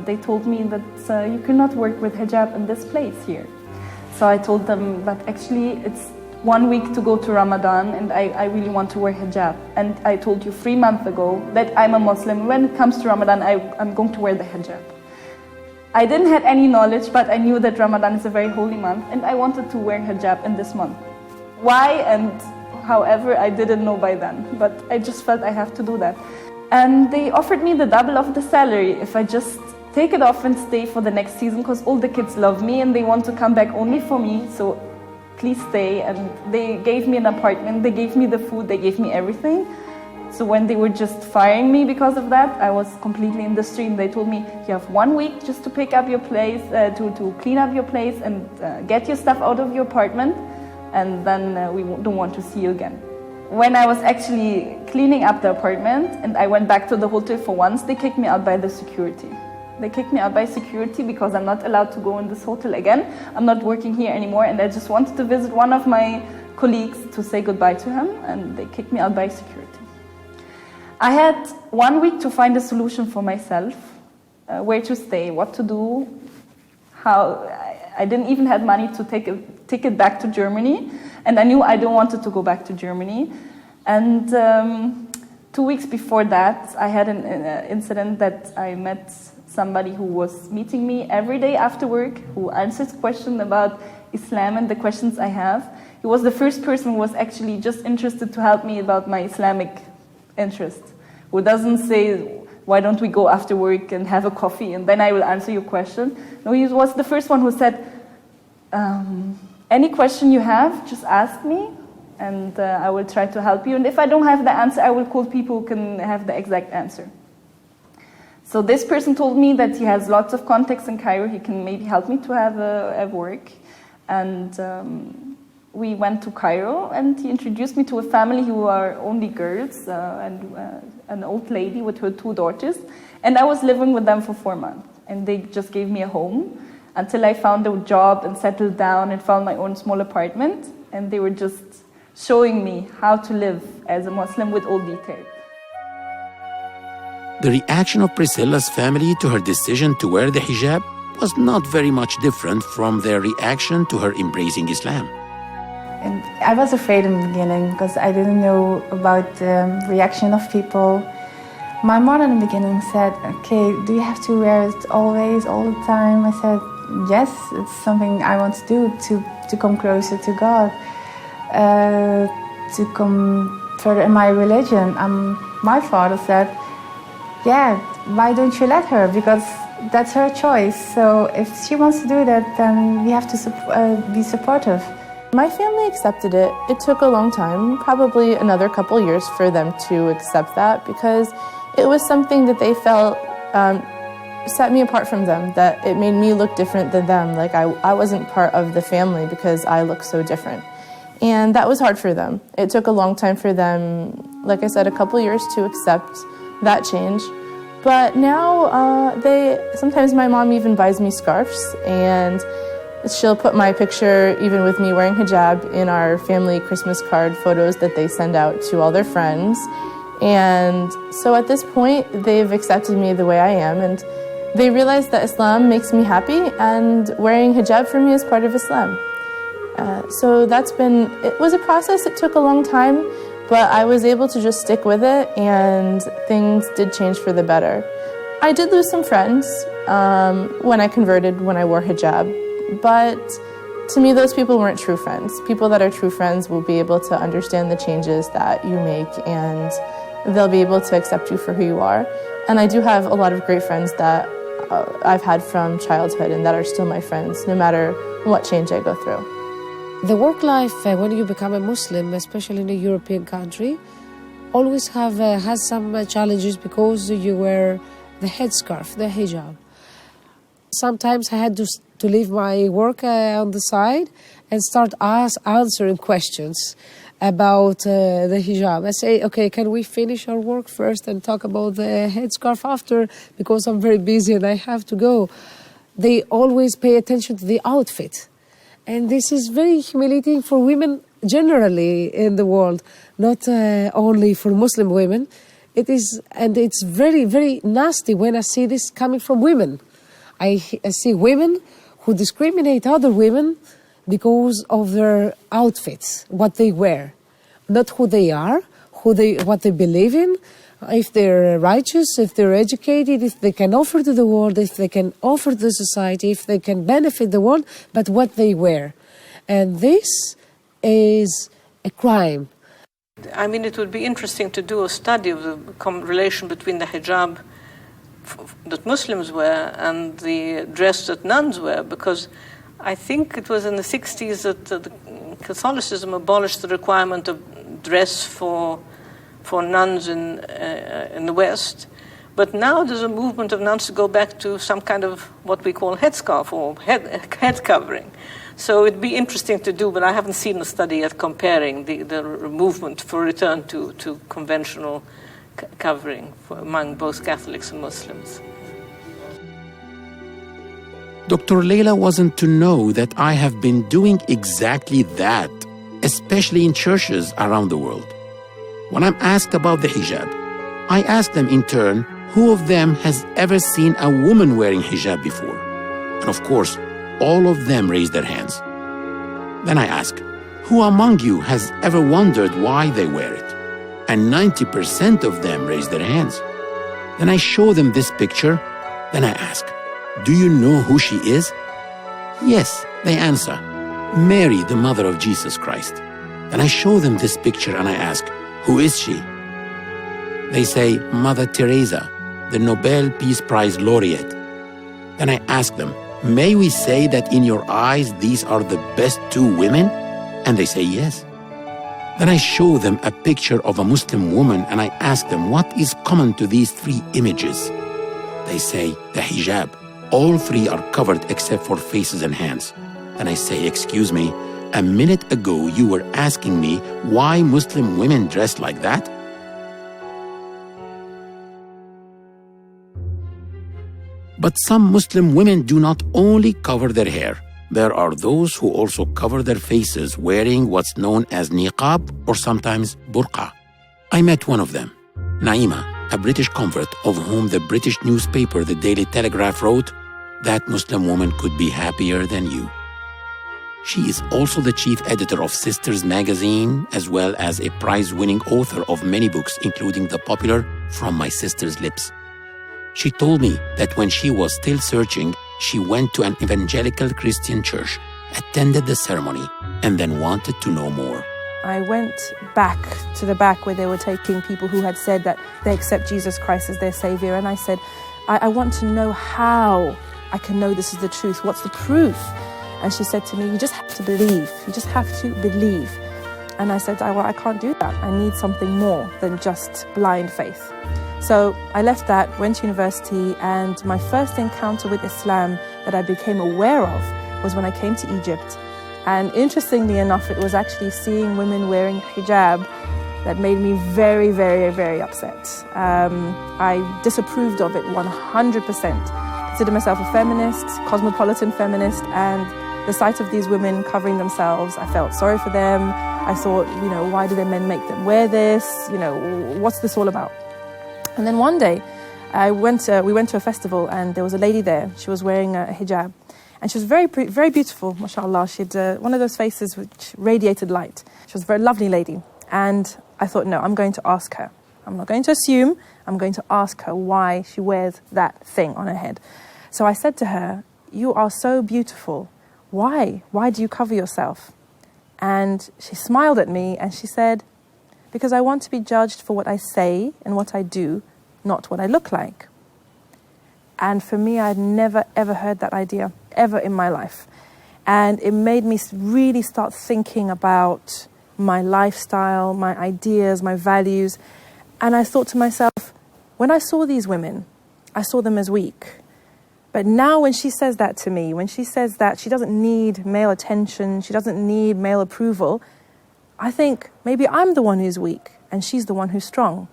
they told me that you cannot work with hijab in this place here. So I told them that actually it's 1 week to go to Ramadan and I really want to wear hijab. And I told you 3 months ago that I'm a Muslim. When it comes to Ramadan, I'm going to wear the hijab. I didn't have any knowledge, but I knew that Ramadan is a very holy month and I wanted to wear hijab in this month. Why and however, I didn't know by then, but I just felt I have to do that. And they offered me the double of the salary if I just take it off and stay for the next season, because all the kids love me and they want to come back only for me, so please stay. And they gave me an apartment, they gave me the food, they gave me everything. So when they were just firing me because of that, I was completely in the street. They told me, you have 1 week just to pick up your place, to clean up your place and get your stuff out of your apartment, and then we don't want to see you again. When I was actually cleaning up the apartment and I went back to the hotel for once, they kicked me out by the security. They kicked me out by security because I'm not allowed to go in this hotel again. I'm not working here anymore, and I just wanted to visit one of my colleagues to say goodbye to him, and they kicked me out by security. I had 1 week to find a solution for myself, where to stay, what to do, how. I didn't even have money to take a ticket back to Germany, and I knew I don't wanted to go back to Germany. And 2 weeks before that, I had an incident that I met somebody who was meeting me every day after work, who answers questions about Islam and the questions I have. He was the first person who was actually just interested to help me about my Islamic interest, who doesn't say, why don't we go after work and have a coffee and then I will answer your question. No, he was the first one who said, any question you have, just ask me and I will try to help you. And if I don't have the answer, I will call people who can have the exact answer. So this person told me that he has lots of contacts in Cairo. He can maybe help me to have a work. And we went to Cairo and he introduced me to a family who are only girls and an old lady with her 2 daughters. And I was living with them for 4 months. And they just gave me a home until I found a job and settled down and found my own small apartment. And they were just showing me how to live as a Muslim with all details. The reaction of Priscilla's family to her decision to wear the hijab was not very much different from their reaction to her embracing Islam. And I was afraid in the beginning because I didn't know about the reaction of people. My mom in the beginning said, okay, do you have to wear it always, all the time? I said, yes, it's something I want to do to come closer to God, to come further in my religion. My father said, yeah, why don't you let her? Because that's her choice. So if she wants to do that, then we have to be supportive. My family accepted it. It took a long time, probably another couple years for them to accept that, because it was something that they felt set me apart from them, that it made me look different than them. Like I wasn't part of the family because I look so different. And that was hard for them. It took a long time for them, like I said, a couple years to accept that change. But now sometimes my mom even buys me scarves, and she'll put my picture, even with me wearing hijab, in our family Christmas card photos that they send out to all their friends. And so at this point, they've accepted me the way I am, and they realize that Islam makes me happy, and wearing hijab for me is part of Islam. So it was a process. It took a long time, but I was able to just stick with it, and things did change for the better. I did lose some friends when I converted, when I wore hijab, but to me, those people weren't true friends. People that are true friends will be able to understand the changes that you make, and they'll be able to accept you for who you are. And I do have a lot of great friends that I've had from childhood and that are still my friends, no matter what change I go through. The work life, when you become a Muslim, especially in a European country, always has some challenges because you wear the headscarf, the hijab. Sometimes I had to leave my work on the side and start answering questions about the hijab. I say, okay, can we finish our work first and talk about the headscarf after? Because I'm very busy and I have to go. They always pay attention to the outfit. And this is very humiliating for women generally in the world, not only for Muslim women. It's very, very nasty when I see this coming from women. I see women who discriminate other women because of their outfits, what they wear, not who they are, what they believe in, if they're righteous, if they're educated, if they can offer to the world, if they can offer to the society, if they can benefit the world, but what they wear. And this is a crime. I mean, it would be interesting to do a study of the relation between the hijab that Muslims wear and the dress that nuns wear, because I think it was in the 60s that Catholicism abolished the requirement of dress for nuns in the West. But now there's a movement of nuns to go back to some kind of what we call headscarf or head covering. So it'd be interesting to do, but I haven't seen a study yet comparing the movement for return to conventional covering among both Catholics and Muslims. Dr. Layla wasn't to know that I have been doing exactly that, especially in churches around the world. When I'm asked about the hijab, I ask them in turn, who of them has ever seen a woman wearing hijab before? And of course, all of them raise their hands. Then I ask, who among you has ever wondered why they wear it? And 90% of them raise their hands. Then I show them this picture. Then I ask, do you know who she is? Yes, they answer, Mary, the mother of Jesus Christ. Then I show them this picture and I ask, who is she? They say, Mother Teresa, the Nobel Peace Prize laureate. Then I ask them, may we say that in your eyes these are the best two women? And they say yes. Then I show them a picture of a Muslim woman and I ask them what is common to these three images. They say the hijab. All three are covered except for faces and hands. And I say, excuse me, a minute ago you were asking me why Muslim women dress like that? But some Muslim women do not only cover their hair. There are those who also cover their faces wearing what's known as niqab or sometimes burqa. I met one of them, Naima, a British convert of whom the British newspaper The Daily Telegraph wrote, that Muslim woman could be happier than you. She is also the chief editor of Sisters magazine, as well as a prize-winning author of many books, including the popular From My Sister's Lips. She told me that when she was still searching, she went to an evangelical Christian church, attended the ceremony, and then wanted to know more. I went back to the back where they were taking people who had said that they accept Jesus Christ as their Savior, and I said, I want to know how I can know this is the truth. What's the proof? And she said to me, you just have to believe. You just have to believe. And I said, well, I can't do that. I need something more than just blind faith. So I left that, went to university, and my first encounter with Islam that I became aware of was when I came to Egypt. And interestingly enough, it was actually seeing women wearing hijab that made me very, very, very upset. I disapproved of it 100%. Consider myself a feminist, cosmopolitan feminist, and the sight of these women covering themselves, I felt sorry for them. I thought, why do their men make them wear this? What's this all about? And then one day, we went to a festival, and there was a lady there. She was wearing a hijab, and she was very, very beautiful, mashallah. She had one of those faces which radiated light. She was a very lovely lady, and I thought, no, I'm going to ask her. I'm not going to assume. I'm going to ask her why she wears that thing on her head. So I said to her, "You are so beautiful. Why? Why do you cover yourself?" And she smiled at me and she said, "Because I want to be judged for what I say and what I do, not what I look like." And for me, I'd never, ever heard that idea, ever in my life. And it made me really start thinking about my lifestyle, my ideas, my values. And I thought to myself, when I saw these women, I saw them as weak. But now when she says that to me, when she says that she doesn't need male attention, she doesn't need male approval, I think maybe I'm the one who's weak and she's the one who's strong.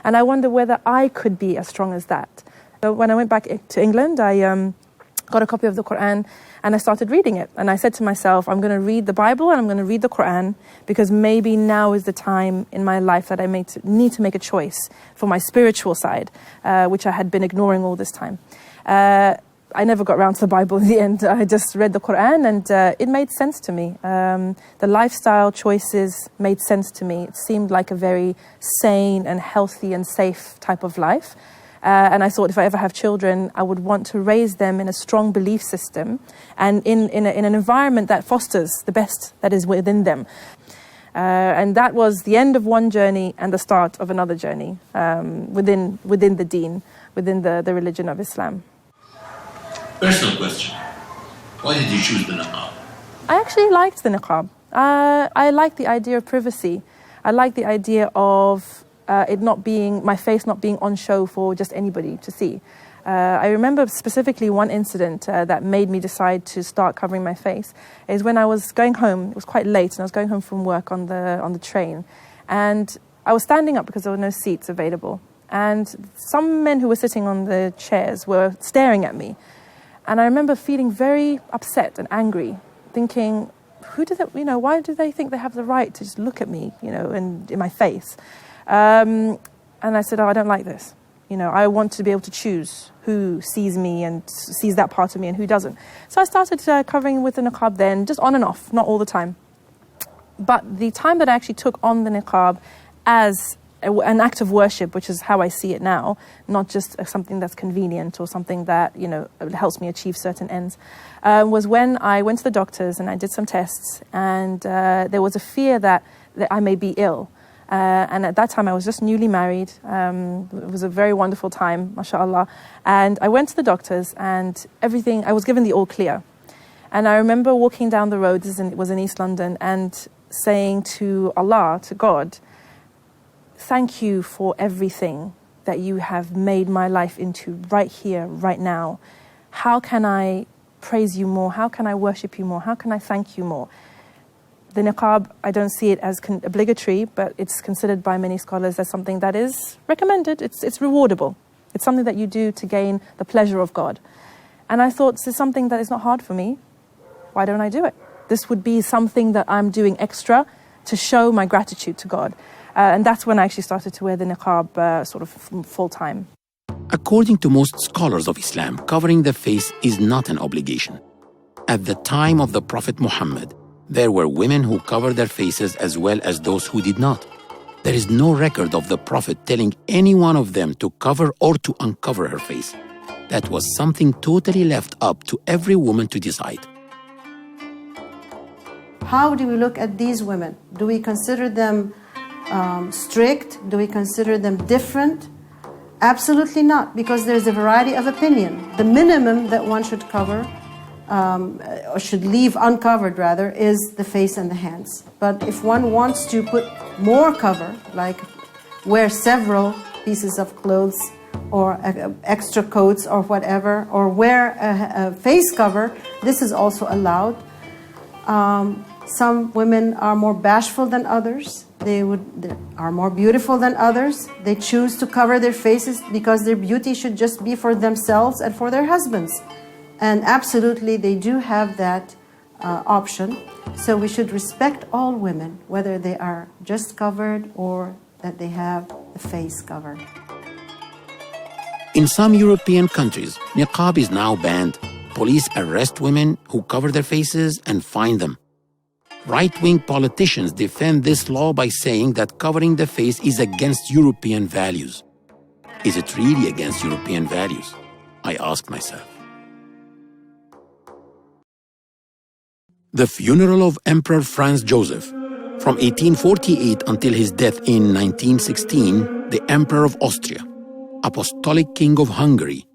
And I wonder whether I could be as strong as that. So when I went back to England, I got a copy of the Quran and I started reading it. And I said to myself, I'm going to read the Bible and I'm going to read the Quran because maybe now is the time in my life that I need to make a choice for my spiritual side, which I had been ignoring all this time. I never got around to the Bible in the end. I just read the Quran and it made sense to me. The lifestyle choices made sense to me. It seemed like a very sane and healthy and safe type of life. And I thought if I ever have children, I would want to raise them in a strong belief system and in an environment that fosters the best that is within them. And that was the end of one journey and the start of another journey within the deen, within the religion of Islam. Personal question. Why did you choose the niqab? I actually liked the niqab. I liked the idea of privacy. I liked the idea of it not being, my face not being on show for just anybody to see. I remember specifically one incident that made me decide to start covering my face is when I was going home. It was quite late and I was going home from work on the train. And I was standing up because there were no seats available. And some men who were sitting on the chairs were staring at me. And I remember feeling very upset and angry, thinking, why do they think they have the right to just look at me, in my face? And I said, I don't like this. I want to be able to choose who sees me and sees that part of me and who doesn't. So I started covering with the niqab then, just on and off, not all the time. But the time that I actually took on the niqab as an act of worship, which is how I see it now, not just something that's convenient or something that, helps me achieve certain ends, was when I went to the doctors and I did some tests and there was a fear that I may be ill. And at that time I was just newly married. It was a very wonderful time, mashallah. And I went to the doctors and I was given the all clear. And I remember walking down the road, it was in East London, and saying to Allah, to God, thank you for everything that you have made my life into right here, right now. How can I praise you more? How can I worship you more? How can I thank you more? The niqab, I don't see it as obligatory, but it's considered by many scholars as something that is recommended. It's rewardable. It's something that you do to gain the pleasure of God. And I thought, this is something that is not hard for me. Why don't I do it? This would be something that I'm doing extra to show my gratitude to God. And that's when I actually started to wear the niqab sort of full time. According to most scholars of Islam, covering the face is not an obligation. At the time of the Prophet Muhammad, there were women who covered their faces as well as those who did not. There is no record of the Prophet telling any one of them to cover or to uncover her face. That was something totally left up to every woman to decide. How do we look at these women? Do we consider them strict? Do we consider them different? Absolutely not, because there's a variety of opinion. The minimum that one should cover, or should leave uncovered rather, is the face and the hands. But if one wants to put more cover, like wear several pieces of clothes or extra coats or whatever, or wear a face cover. This is also allowed. Some women are more bashful than others. They are more beautiful than others. They choose to cover their faces because their beauty should just be for themselves and for their husbands. And absolutely, they do have that option. So we should respect all women, whether they are just covered or that they have a face covered. In some European countries, niqab is now banned. Police arrest women who cover their faces and fine them. Right-wing politicians defend this law by saying that covering the face is against European values. Is it really against European values? I ask myself. The funeral of Emperor Franz Joseph. From 1848 until his death in 1916, the Emperor of Austria, Apostolic King of Hungary,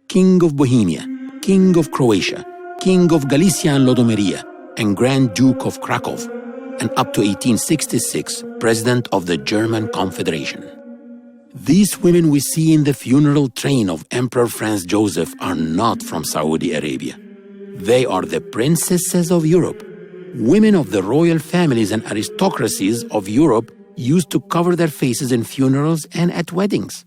King of Bohemia, King of Croatia, King of Galicia and Lodomeria, and Grand Duke of Krakow, and up to 1866, President of the German Confederation. These women we see in the funeral train of Emperor Franz Joseph are not from Saudi Arabia. They are the princesses of Europe. Women of the royal families and aristocracies of Europe used to cover their faces in funerals and at weddings.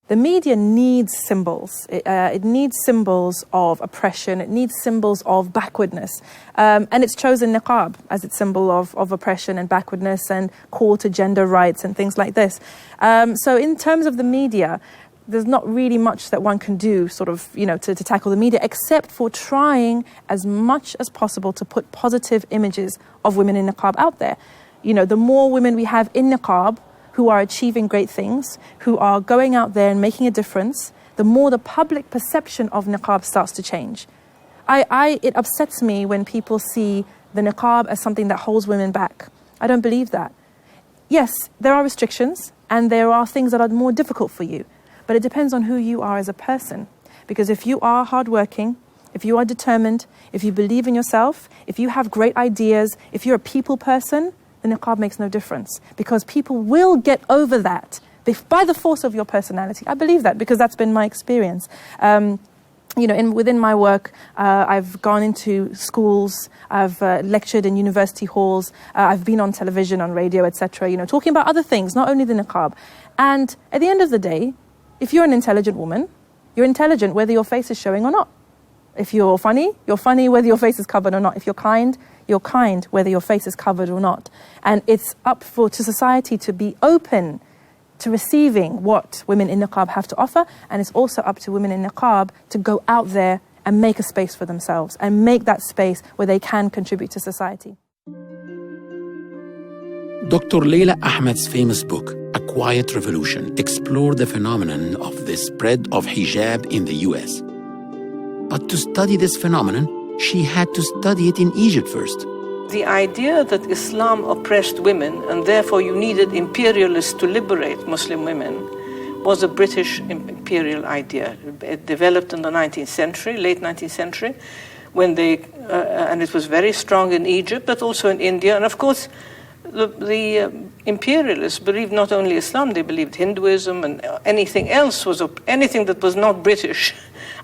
The media needs symbols. It needs symbols of oppression. It needs symbols of backwardness. And it's chosen niqab as its symbol of oppression and backwardness and call to gender rights and things like this. So in terms of the media, there's not really much that one can do to tackle the media, except for trying as much as possible to put positive images of women in niqab out there. The more women we have in niqab, who are achieving great things, who are going out there and making a difference, the more the public perception of niqab starts to change. It upsets me when people see the niqab as something that holds women back. I don't believe that. Yes, there are restrictions and there are things that are more difficult for you, but it depends on who you are as a person. Because if you are hardworking, if you are determined, if you believe in yourself, if you have great ideas, if you're a people person, the niqab makes no difference, because people will get over that by the force of your personality. I believe that because that's been my experience. Within my work, I've gone into schools, I've lectured in university halls, I've been on television, on radio, etc., talking about other things, not only the niqab. And at the end of the day, if you're an intelligent woman, you're intelligent whether your face is showing or not. If you're funny whether your face is covered or not. If you're kind whether your face is covered or not. And it's up to society to be open to receiving what women in niqab have to offer, and it's also up to women in niqab to go out there and make a space for themselves and make that space where they can contribute to society. Dr. Leila Ahmed's famous book, A Quiet Revolution, explored the phenomenon of the spread of hijab in the US. But to study this phenomenon, she had to study it in Egypt first. The idea that Islam oppressed women and therefore you needed imperialists to liberate Muslim women was a British imperial idea. It developed in the 19th century, late 19th century, when and it was very strong in Egypt, but also in India. And of course, the imperialists believed not only Islam, they believed Hinduism, and anything that was not British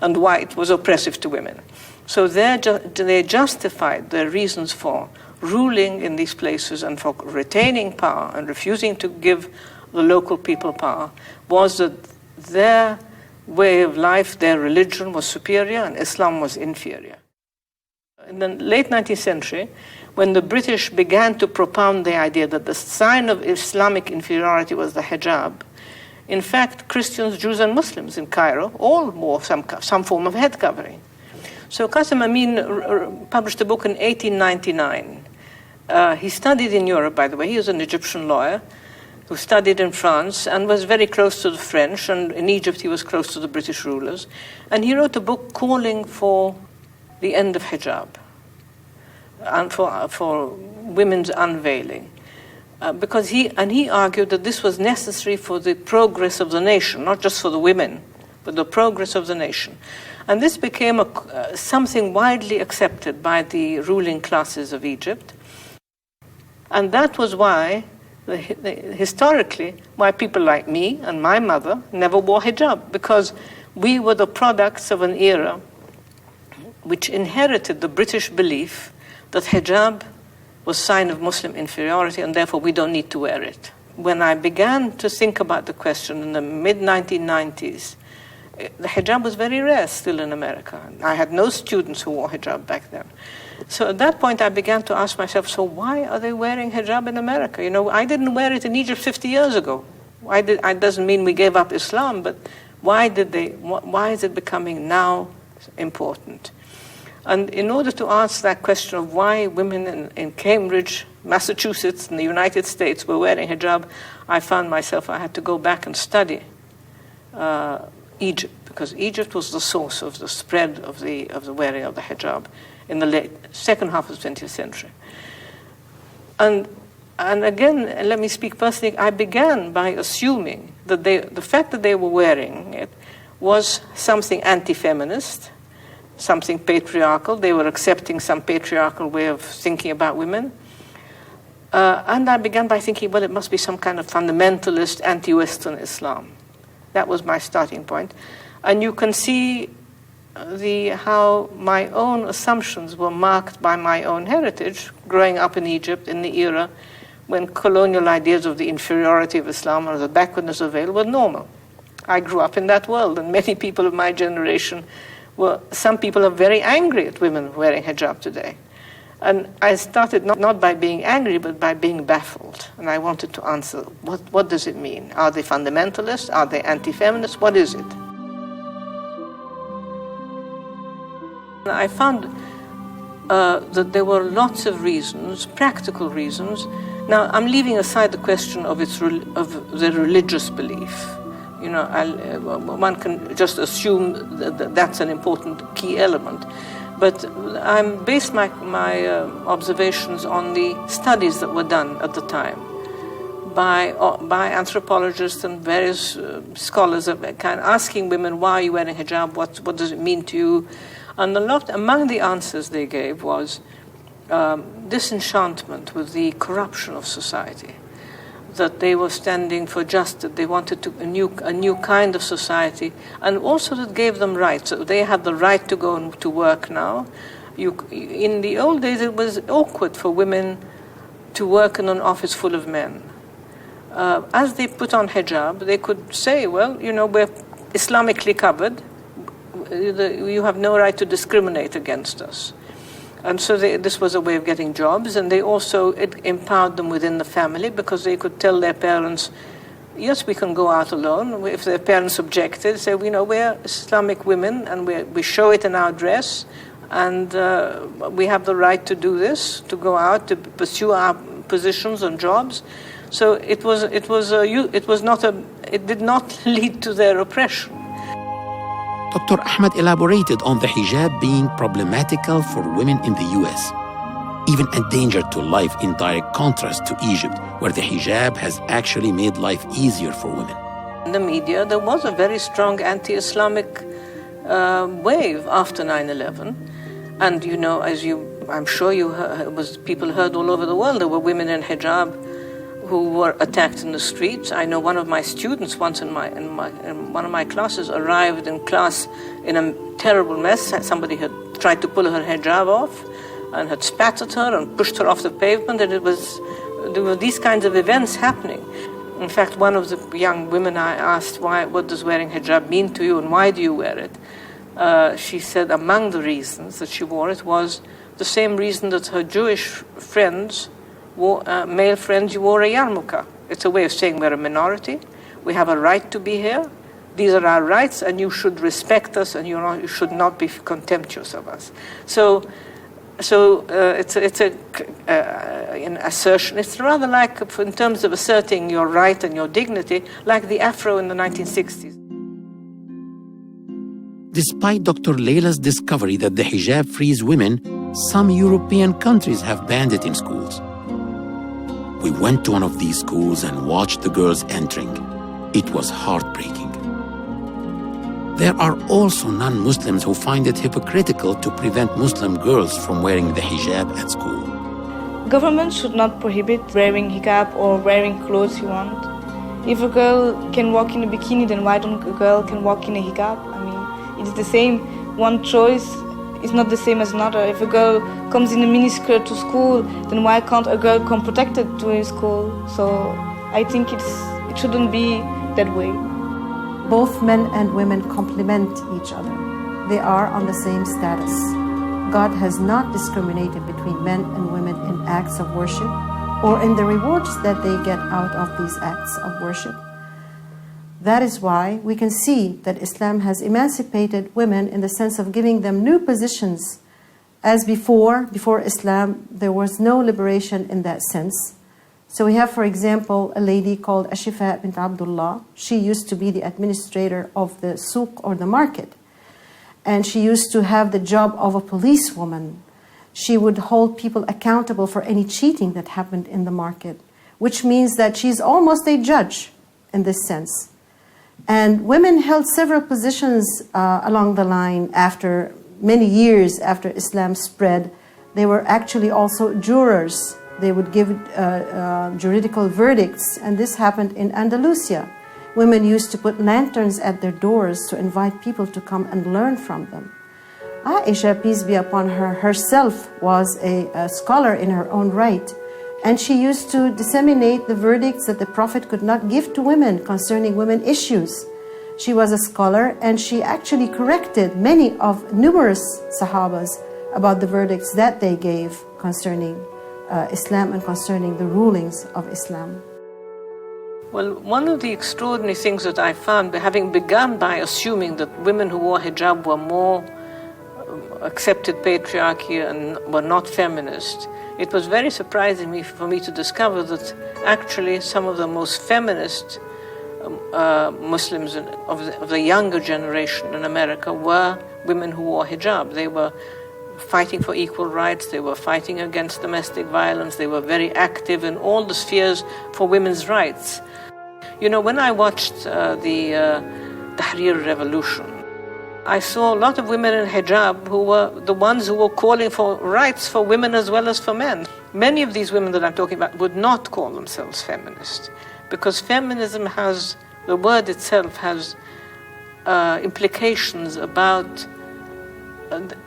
and white was oppressive to women. So they justified their reasons for ruling in these places and for retaining power and refusing to give the local people power was that their way of life, their religion was superior and Islam was inferior. In the late 19th century, when the British began to propound the idea that the sign of Islamic inferiority was the hijab, in fact, Christians, Jews, and Muslims in Cairo all wore some form of head covering. So Qasim Amin published a book in 1899. He studied in Europe, by the way. He was an Egyptian lawyer who studied in France and was very close to the French, and in Egypt he was close to the British rulers. And he wrote a book calling for the end of hijab and for women's unveiling. because he argued that this was necessary for the progress of the nation, not just for the women, but the progress of the nation. And this became something widely accepted by the ruling classes of Egypt. And that was why, historically, why people like me and my mother never wore hijab, because we were the products of an era which inherited the British belief that hijab was a sign of Muslim inferiority and therefore we don't need to wear it. When I began to think about the question in the mid-1990s, the hijab was very rare still in America. I had no students who wore hijab back then. So at that point I began to ask myself, so why are they wearing hijab in America? You know, I didn't wear it in Egypt 50 years ago. It doesn't mean we gave up Islam, but why is it becoming now important? And in order to answer that question of why women in Cambridge, Massachusetts, in the United States were wearing hijab, I found myself I had to go back and study Egypt, because Egypt was the source of the spread of the wearing of the hijab in the second half of the 20th century. And again, let me speak personally, I began by assuming that the fact that they were wearing it was something anti-feminist, something patriarchal. They were accepting some patriarchal way of thinking about women. And I began by thinking, well, it must be some kind of fundamentalist, anti-Western Islam. That was my starting point. And you can see how my own assumptions were marked by my own heritage, growing up in Egypt in the era when colonial ideas of the inferiority of Islam or the backwardness of velo were normal. I grew up in that world, and many people of my generation some people are very angry at women wearing hijab today. And I started not by being angry, but by being baffled. And I wanted to answer, what does it mean? Are they fundamentalists? Are they anti-feminists? What is it? I found that there were lots of reasons, practical reasons. Now, I'm leaving aside the question of the religious belief. You know, one can just assume that that's an important key element. But I based my observations on the studies that were done at the time by anthropologists and various scholars of kind of asking women, why are you wearing hijab? What does it mean to you? And among the answers they gave was disenchantment with the corruption of society, that they were standing for justice. They wanted a new kind of society, and also that gave them rights. So they had the right to go to work now. In the old days, it was awkward for women to work in an office full of men. As they put on hijab, they could say, well, you know, we're Islamically covered. You have no right to discriminate against us. And so this was a way of getting jobs, and it empowered them within the family, because they could tell their parents, yes, we can go out alone. If their parents objected, say, you know, we're Islamic women, and we show it in our dress, and we have the right to do this, to go out, to pursue our positions and jobs. So it did not lead to their oppression. Dr. Ahmed elaborated on the hijab being problematical for women in the US, even a danger to life, in direct contrast to Egypt, where the hijab has actually made life easier for women. In the media, there was a very strong anti-Islamic wave after 9/11. And, you know, I'm sure people heard all over the world, there were women in hijab who were attacked in the streets. I know one of my students once in one of my classes arrived in class in a terrible mess. Somebody had tried to pull her hijab off and had spat at her and pushed her off the pavement, and there were these kinds of events happening. In fact, one of the young women I asked, what does wearing hijab mean to you and why do you wear it? She said among the reasons that she wore it was the same reason that her Jewish friends, male friends, wore a yarmulke. It's a way of saying we're a minority. We have a right to be here. These are our rights, and you should respect us, and you should not be contemptuous of us. So it's an assertion. It's rather like, in terms of asserting your right and your dignity, like the afro in the 1960s. Despite Dr. Layla's discovery that the hijab frees women, some European countries have banned it in schools. We went to one of these schools and watched the girls entering. It was heartbreaking. There are also non-Muslims who find it hypocritical to prevent Muslim girls from wearing the hijab at school. Government should not prohibit wearing hijab or wearing clothes you want. If a girl can walk in a bikini, then why don't a girl can walk in a hijab? I mean, it's the same. One choice is not the same as another. If a girl comes in a miniskirt to school, then why can't a girl come protected to school? So I think it shouldn't be that way. Both men and women complement each other. They are on the same status. God has not discriminated between men and women in acts of worship or in the rewards that they get out of these acts of worship. That is why we can see that Islam has emancipated women in the sense of giving them new positions. As before Islam, there was no liberation in that sense. So we have, for example, a lady called Ashifa bint Abdullah. She used to be the administrator of the souk or the market. And she used to have the job of a policewoman. She would hold people accountable for any cheating that happened in the market, which means that she's almost a judge in this sense. And women held several positions along the line after many years after Islam spread. They were actually also jurors. They would give juridical verdicts, and this happened in Andalusia. Women used to put lanterns at their doors to invite people to come and learn from them. Aisha, peace be upon her, herself was a scholar in her own right, and she used to disseminate the verdicts that the Prophet could not give to women concerning women issues. She was a scholar, and she actually corrected numerous Sahabas about the verdicts that they gave concerning Islam and concerning the rulings of Islam. Well, one of the extraordinary things that I found, having begun by assuming that women who wore hijab were more accepted patriarchy and were not feminist, it was very surprising for me to discover that actually some of the most feminist Muslims of the younger generation in America were women who wore hijab. They were fighting for equal rights, they were fighting against domestic violence, they were very active in all the spheres for women's rights. You know, when I watched the Tahrir Revolution, I saw a lot of women in hijab who were the ones who were calling for rights for women as well as for men. Many of these women that I'm talking about would not call themselves feminist, because feminism has, the word itself has implications about,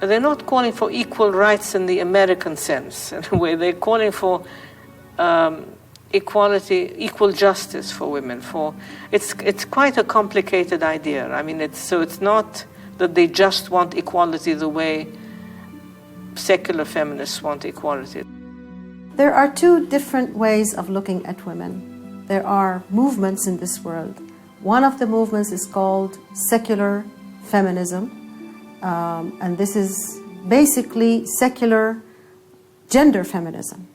they're not calling for equal rights in the American sense, in a way. They're calling for equality, equal justice for women. It's quite a complicated idea. I mean, it's not that they just want equality the way secular feminists want equality. There are two different ways of looking at women. There are movements in this world. One of the movements is called secular feminism, and this is basically secular gender feminism.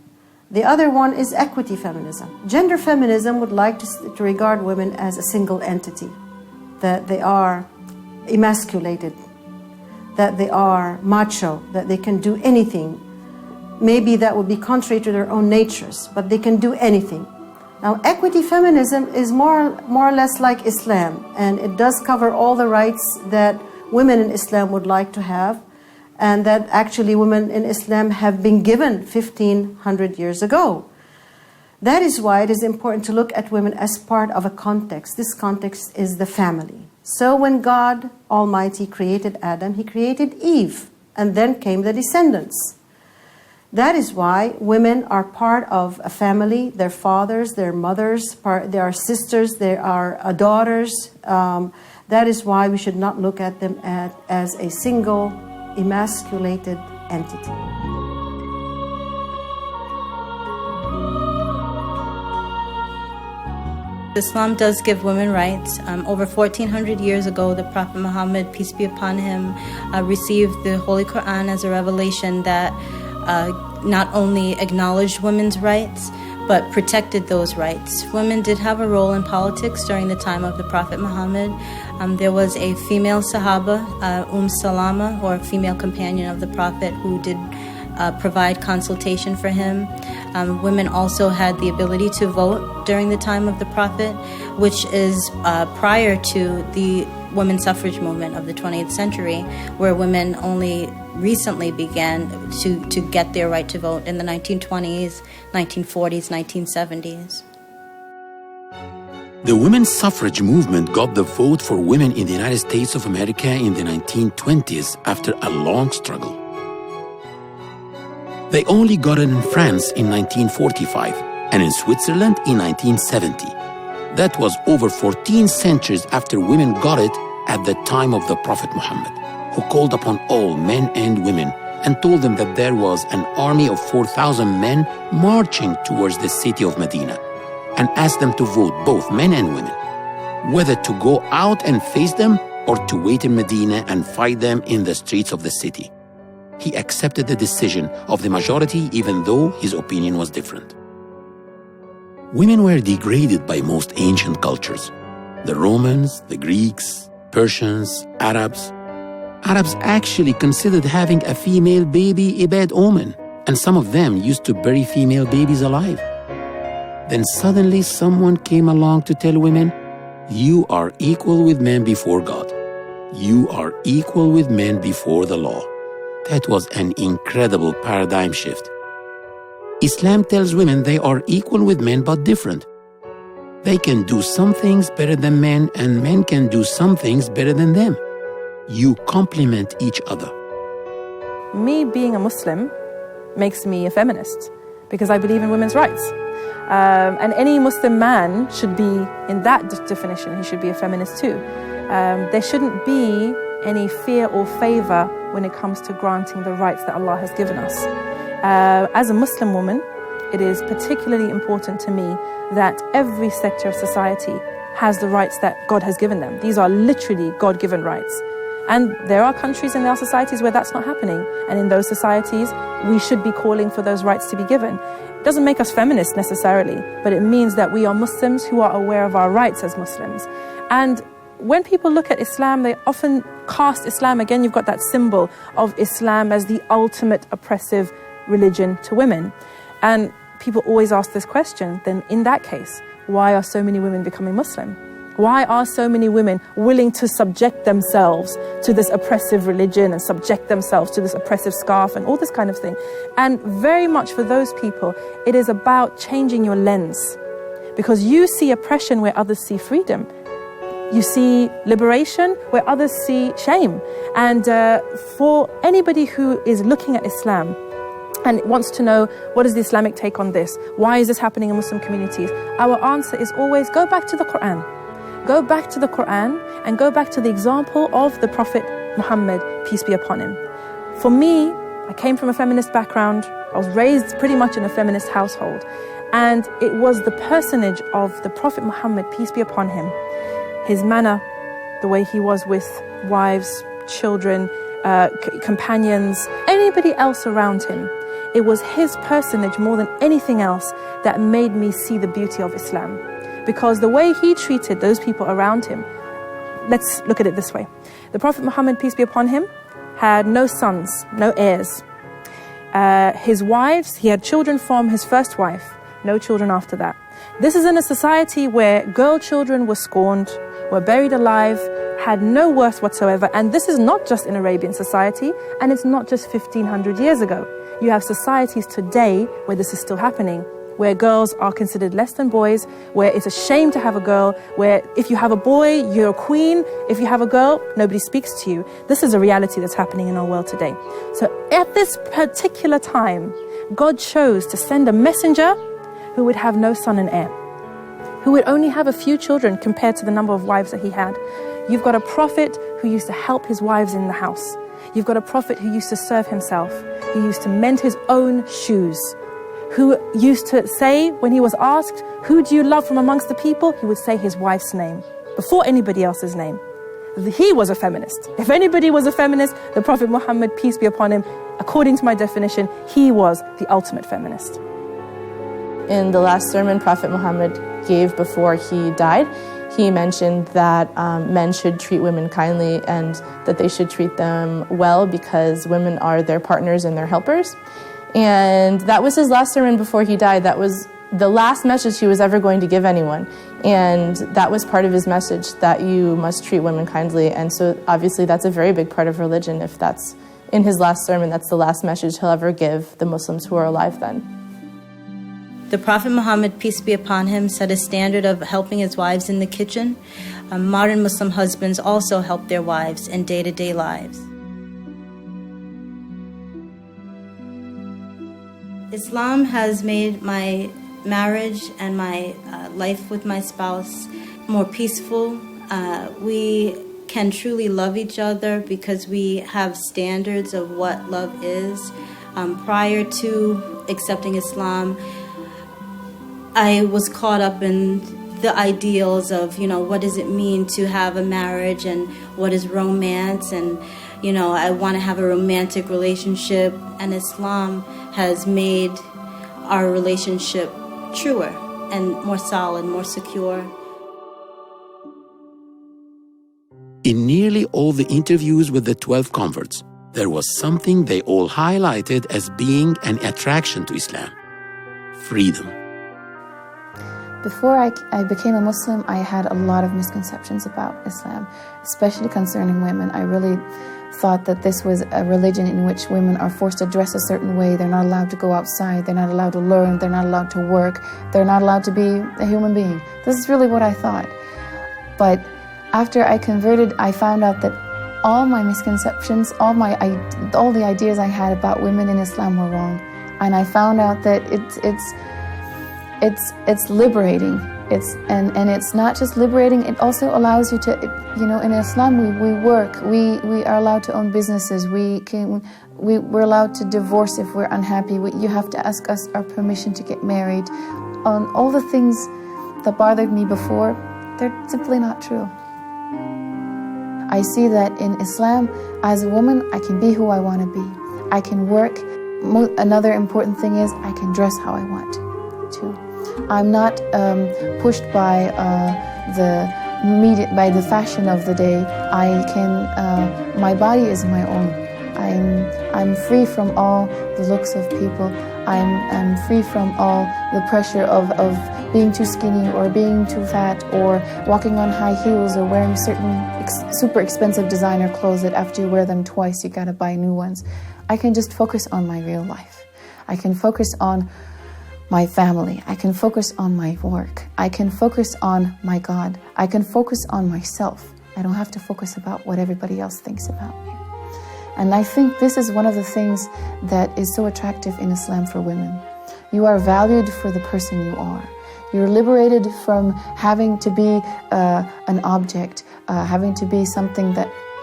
The other one is equity feminism. Gender feminism would like to regard women as a single entity, that they are emasculated, that they are macho, that they can do anything. Maybe that would be contrary to their own natures, but they can do anything. Now, equity feminism is more or less like Islam, and it does cover all the rights that women in Islam would like to have, and that actually women in Islam have been given 1,500 years ago. That is why it is important to look at women as part of a context. This context is the family. So when God Almighty created Adam, He created Eve, and then came the descendants. That is why women are part of a family, their fathers, their mothers, they are sisters, they are daughters. That is why we should not look at them as a single emasculated entity. Islam does give women rights. Over 1,400 years ago, the Prophet Muhammad, peace be upon him, received the Holy Quran as a revelation that not only acknowledged women's rights, but protected those rights. Women did have a role in politics during the time of the Prophet Muhammad. There was a female Sahaba, Salama, or a female companion of the Prophet, who did provide consultation for him. Women also had the ability to vote during the time of the Prophet, which is prior to the women's suffrage movement of the 20th century, where women only recently began to get their right to vote in the 1920s, 1940s, 1970s. The women's suffrage movement got the vote for women in the United States of America in the 1920s after a long struggle. They only got it in France in 1945 and in Switzerland in 1970. That was over 14 centuries after women got it at the time of the Prophet Muhammad, who called upon all men and women and told them that there was an army of 4,000 men marching towards the city of Medina, and asked them to vote, both men and women, whether to go out and face them or to wait in Medina and fight them in the streets of the city. He accepted the decision of the majority even though his opinion was different. Women were degraded by most ancient cultures. The Romans, the Greeks, Persians, Arabs. Arabs actually considered having a female baby a bad omen, and some of them used to bury female babies alive. Then suddenly someone came along to tell women, you are equal with men before God. You are equal with men before the law. That was an incredible paradigm shift. Islam tells women they are equal with men but different. They can do some things better than men, and men can do some things better than them. You complement each other. Me being a Muslim makes me a feminist because I believe in women's rights. And any Muslim man should be, in that definition, he should be a feminist too. There shouldn't be any fear or favor when it comes to granting the rights that Allah has given us. As a Muslim woman, it is particularly important to me that every sector of society has the rights that God has given them. These are literally God-given rights. And there are countries and there are societies where that's not happening. And in those societies, we should be calling for those rights to be given. It doesn't make us feminists necessarily, but it means that we are Muslims who are aware of our rights as Muslims. And when people look at Islam, they often cast Islam, again, you've got that symbol of Islam as the ultimate oppressive religion to women. And people always ask this question, then in that case, why are so many women becoming Muslim? Why are so many women willing to subject themselves to this oppressive religion and subject themselves to this oppressive scarf and all this kind of thing? And very much for those people, it is about changing your lens. Because you see oppression where others see freedom. You see liberation where others see shame. And for anybody who is looking at Islam and wants to know, what is the Islamic take on this? Why is this happening in Muslim communities? Our answer is always, go back to the Quran. Go back to the Quran and go back to the example of the Prophet Muhammad, peace be upon him. For me, I came from a feminist background. I was raised pretty much in a feminist household. And it was the personage of the Prophet Muhammad, peace be upon him, his manner, the way he was with wives, children, companions, anybody else around him. It was his personage more than anything else that made me see the beauty of Islam. Because the way he treated those people around him, let's look at it this way. The Prophet Muhammad, peace be upon him, had no sons, no heirs. His wives, he had children from his first wife, no children after that. This is in a society where girl children were scorned, were buried alive, had no worth whatsoever. And this is not just in Arabian society, and it's not just 1500 years ago. You have societies today where this is still happening, where girls are considered less than boys, where it's a shame to have a girl, where if you have a boy, you're a queen. If you have a girl, nobody speaks to you. This is a reality that's happening in our world today. So at this particular time, God chose to send a messenger who would have no son and heir, who would only have a few children compared to the number of wives that he had. You've got a prophet who used to help his wives in the house. You've got a prophet who used to serve himself. He used to mend his own shoes, who used to say, when he was asked, who do you love from amongst the people? He would say his wife's name before anybody else's name. He was a feminist. If anybody was a feminist, the Prophet Muhammad, peace be upon him, according to my definition, he was the ultimate feminist. In the last sermon Prophet Muhammad gave before he died, he mentioned that men should treat women kindly and that they should treat them well because women are their partners and their helpers. And that was his last sermon before he died. That was the last message he was ever going to give anyone. And that was part of his message, that you must treat women kindly. And so obviously that's a very big part of religion. If that's in his last sermon, that's the last message he'll ever give the Muslims who are alive then. The Prophet Muhammad, peace be upon him, set a standard of helping his wives in the kitchen. Modern Muslim husbands also help their wives in day-to-day lives. Islam has made my marriage and my life with my spouse more peaceful. We can truly love each other because we have standards of what love is. Prior to accepting Islam, I was caught up in the ideals of, what does it mean to have a marriage and what is romance, and, I want to have a romantic relationship, and Islam has made our relationship truer and more solid, more secure. In nearly all the interviews with the 12 converts, there was something they all highlighted as being an attraction to Islam: freedom. Before I became a Muslim, I had a lot of misconceptions about Islam, especially concerning women. I really thought that this was a religion in which women are forced to dress a certain way. They're not allowed to go outside. They're not allowed to learn. They're not allowed to work. They're not allowed to be a human being. This is really what I thought. But after I converted, I found out that all my misconceptions, all the ideas I had about women in Islam were wrong. And I found out that it's liberating. And it's not just liberating, it also allows you to, in Islam we work, we are allowed to own businesses, we're allowed to divorce if we're unhappy. You have to ask us our permission to get married. All the things that bothered me before, they're simply not true. I see that in Islam, as a woman, I can be who I want to be. I can work. Another important thing is I can dress how I want to. I'm not pushed by the media, by the fashion of the day. My body is my own. I'm free from all the looks of people. I'm free from all the pressure of being too skinny or being too fat or walking on high heels or wearing certain super expensive designer clothes that after you wear them twice, you gotta buy new ones. I can just focus on my real life. I can focus on my family. I can focus on my work. I can focus on my God. I can focus on myself. I don't have to focus about what everybody else thinks about me. And I think this is one of the things that is so attractive in Islam for women. You are valued for the person you are. You're liberated from having to be an object, having to be something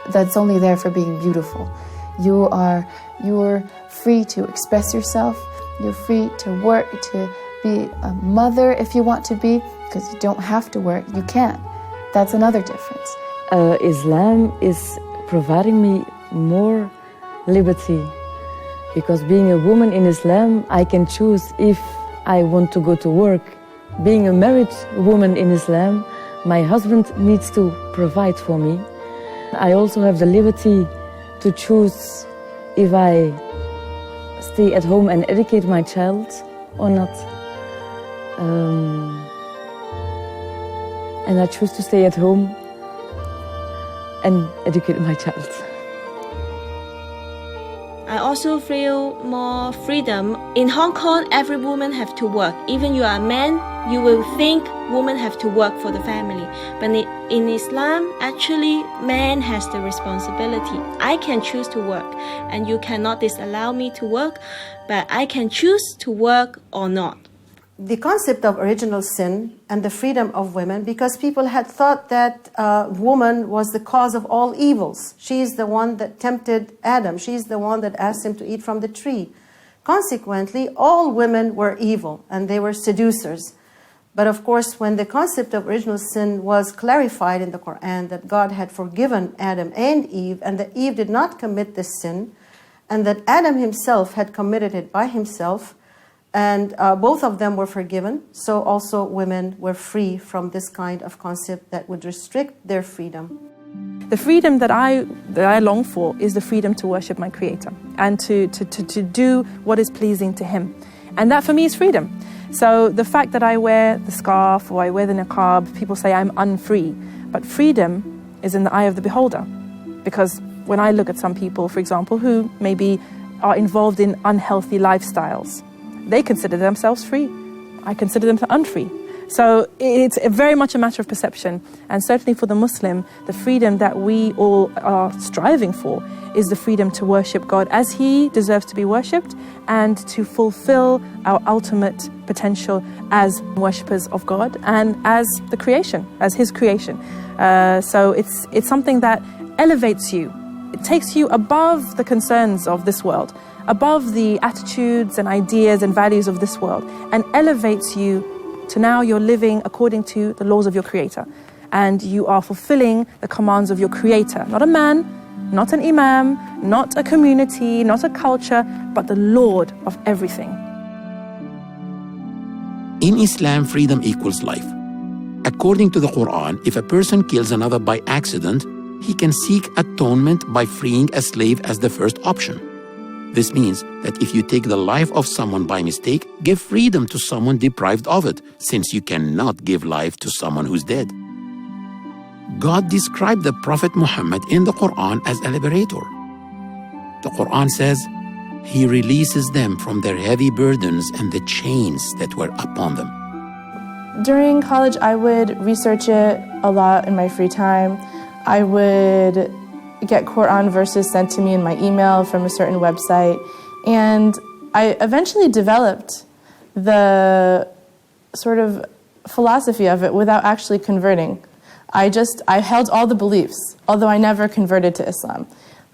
that's only there for being beautiful. You're free to express yourself. You're free to work, to be a mother if you want to be, because you don't have to work. You can. That's another difference. Islam is providing me more liberty, because being a woman in Islam, I can choose if I want to go to work. Being a married woman in Islam, my husband needs to provide for me. I also have the liberty to choose if I stay at home and educate my child or not. And I choose to stay at home and educate my child. I also feel more freedom. In Hong Kong, every woman have to work. Even you are a man, you will think women have to work for the family. But in Islam, actually, man has the responsibility. I can choose to work, and you cannot disallow me to work, but I can choose to work or not. The concept of original sin and the freedom of women, because people had thought that woman was the cause of all evils. She's the one that tempted Adam. She's the one that asked him to eat from the tree. Consequently, all women were evil and they were seducers. But of course, when the concept of original sin was clarified in the Quran, that God had forgiven Adam and Eve, and that Eve did not commit this sin, and that Adam himself had committed it by himself, And both of them were forgiven, so also women were free from this kind of concept that would restrict their freedom. The freedom that I long for is the freedom to worship my Creator and to do what is pleasing to Him. And that for me is freedom. So the fact that I wear the scarf or I wear the niqab, people say I'm unfree. But freedom is in the eye of the beholder. Because when I look at some people, for example, who maybe are involved in unhealthy lifestyles, they consider themselves free. I consider them unfree. So it's very much a matter of perception. And certainly for the Muslim, the freedom that we all are striving for is the freedom to worship God as He deserves to be worshipped and to fulfill our ultimate potential as worshippers of God and as the creation, as His creation. So it's something that elevates you. It takes you above the concerns of this world, above the attitudes and ideas and values of this world, and elevates you to now you're living according to the laws of your Creator. And you are fulfilling the commands of your Creator. Not a man, not an imam, not a community, not a culture, but the Lord of everything. In Islam, freedom equals life. According to the Quran, if a person kills another by accident, he can seek atonement by freeing a slave as the first option. This means that if you take the life of someone by mistake, give freedom to someone deprived of it, since you cannot give life to someone who's dead. God described the Prophet Muhammad in the Quran as a liberator. The Quran says, He releases them from their heavy burdens and the chains that were upon them. During college, I would research it a lot in my free time. I would get Quran verses sent to me in my email from a certain website. And I eventually developed the sort of philosophy of it without actually converting. I held all the beliefs, although I never converted to Islam.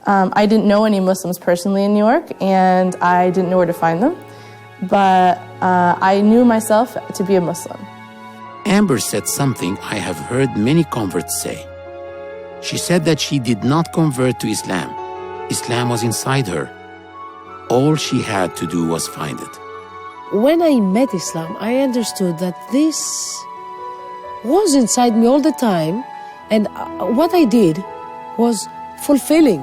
I didn't know any Muslims personally in New York, and I didn't know where to find them. But I knew myself to be a Muslim. Amber said something I have heard many converts say. She said that she did not convert to Islam. Islam was inside her. All she had to do was find it. When I met Islam, I understood that this was inside me all the time, and what I did was fulfilling.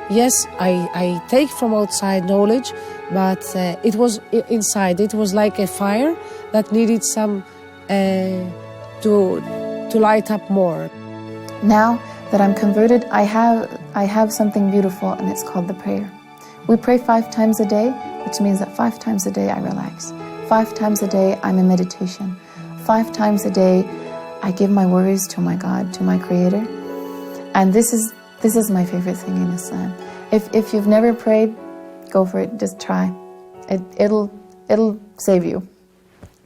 Yes, I take from outside knowledge, but it was inside. It was like a fire that needed some to light up more. Now that I'm converted, I have something beautiful, and it's called the prayer. We pray 5 times a day, which means that 5 times a day I relax. 5 times a day I'm in meditation. 5 times a day I give my worries to my God, to my Creator. And this is my favorite thing in Islam. If you've never prayed, go for it. Just try. It'll save you.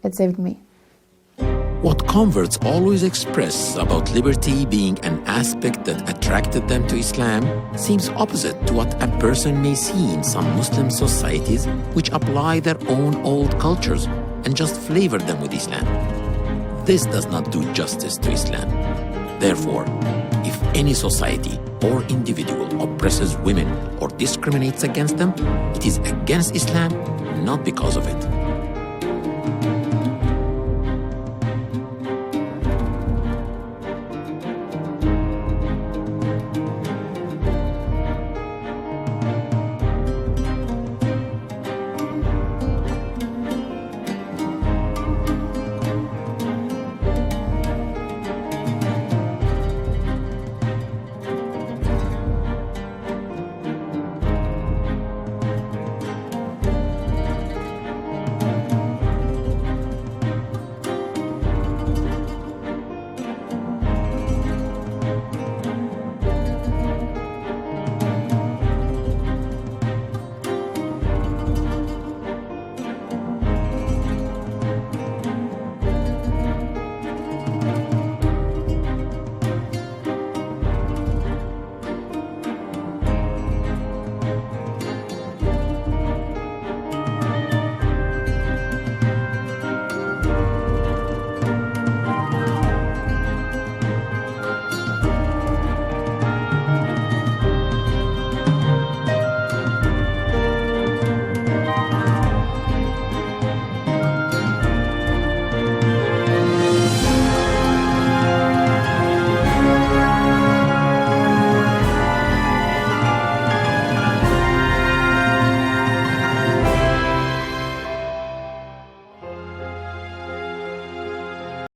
It saved me. What converts always express about liberty being an aspect that attracted them to Islam seems opposite to what a person may see in some Muslim societies which apply their own old cultures and just flavor them with Islam. This does not do justice to Islam. Therefore, if any society or individual oppresses women or discriminates against them, it is against Islam, not because of it.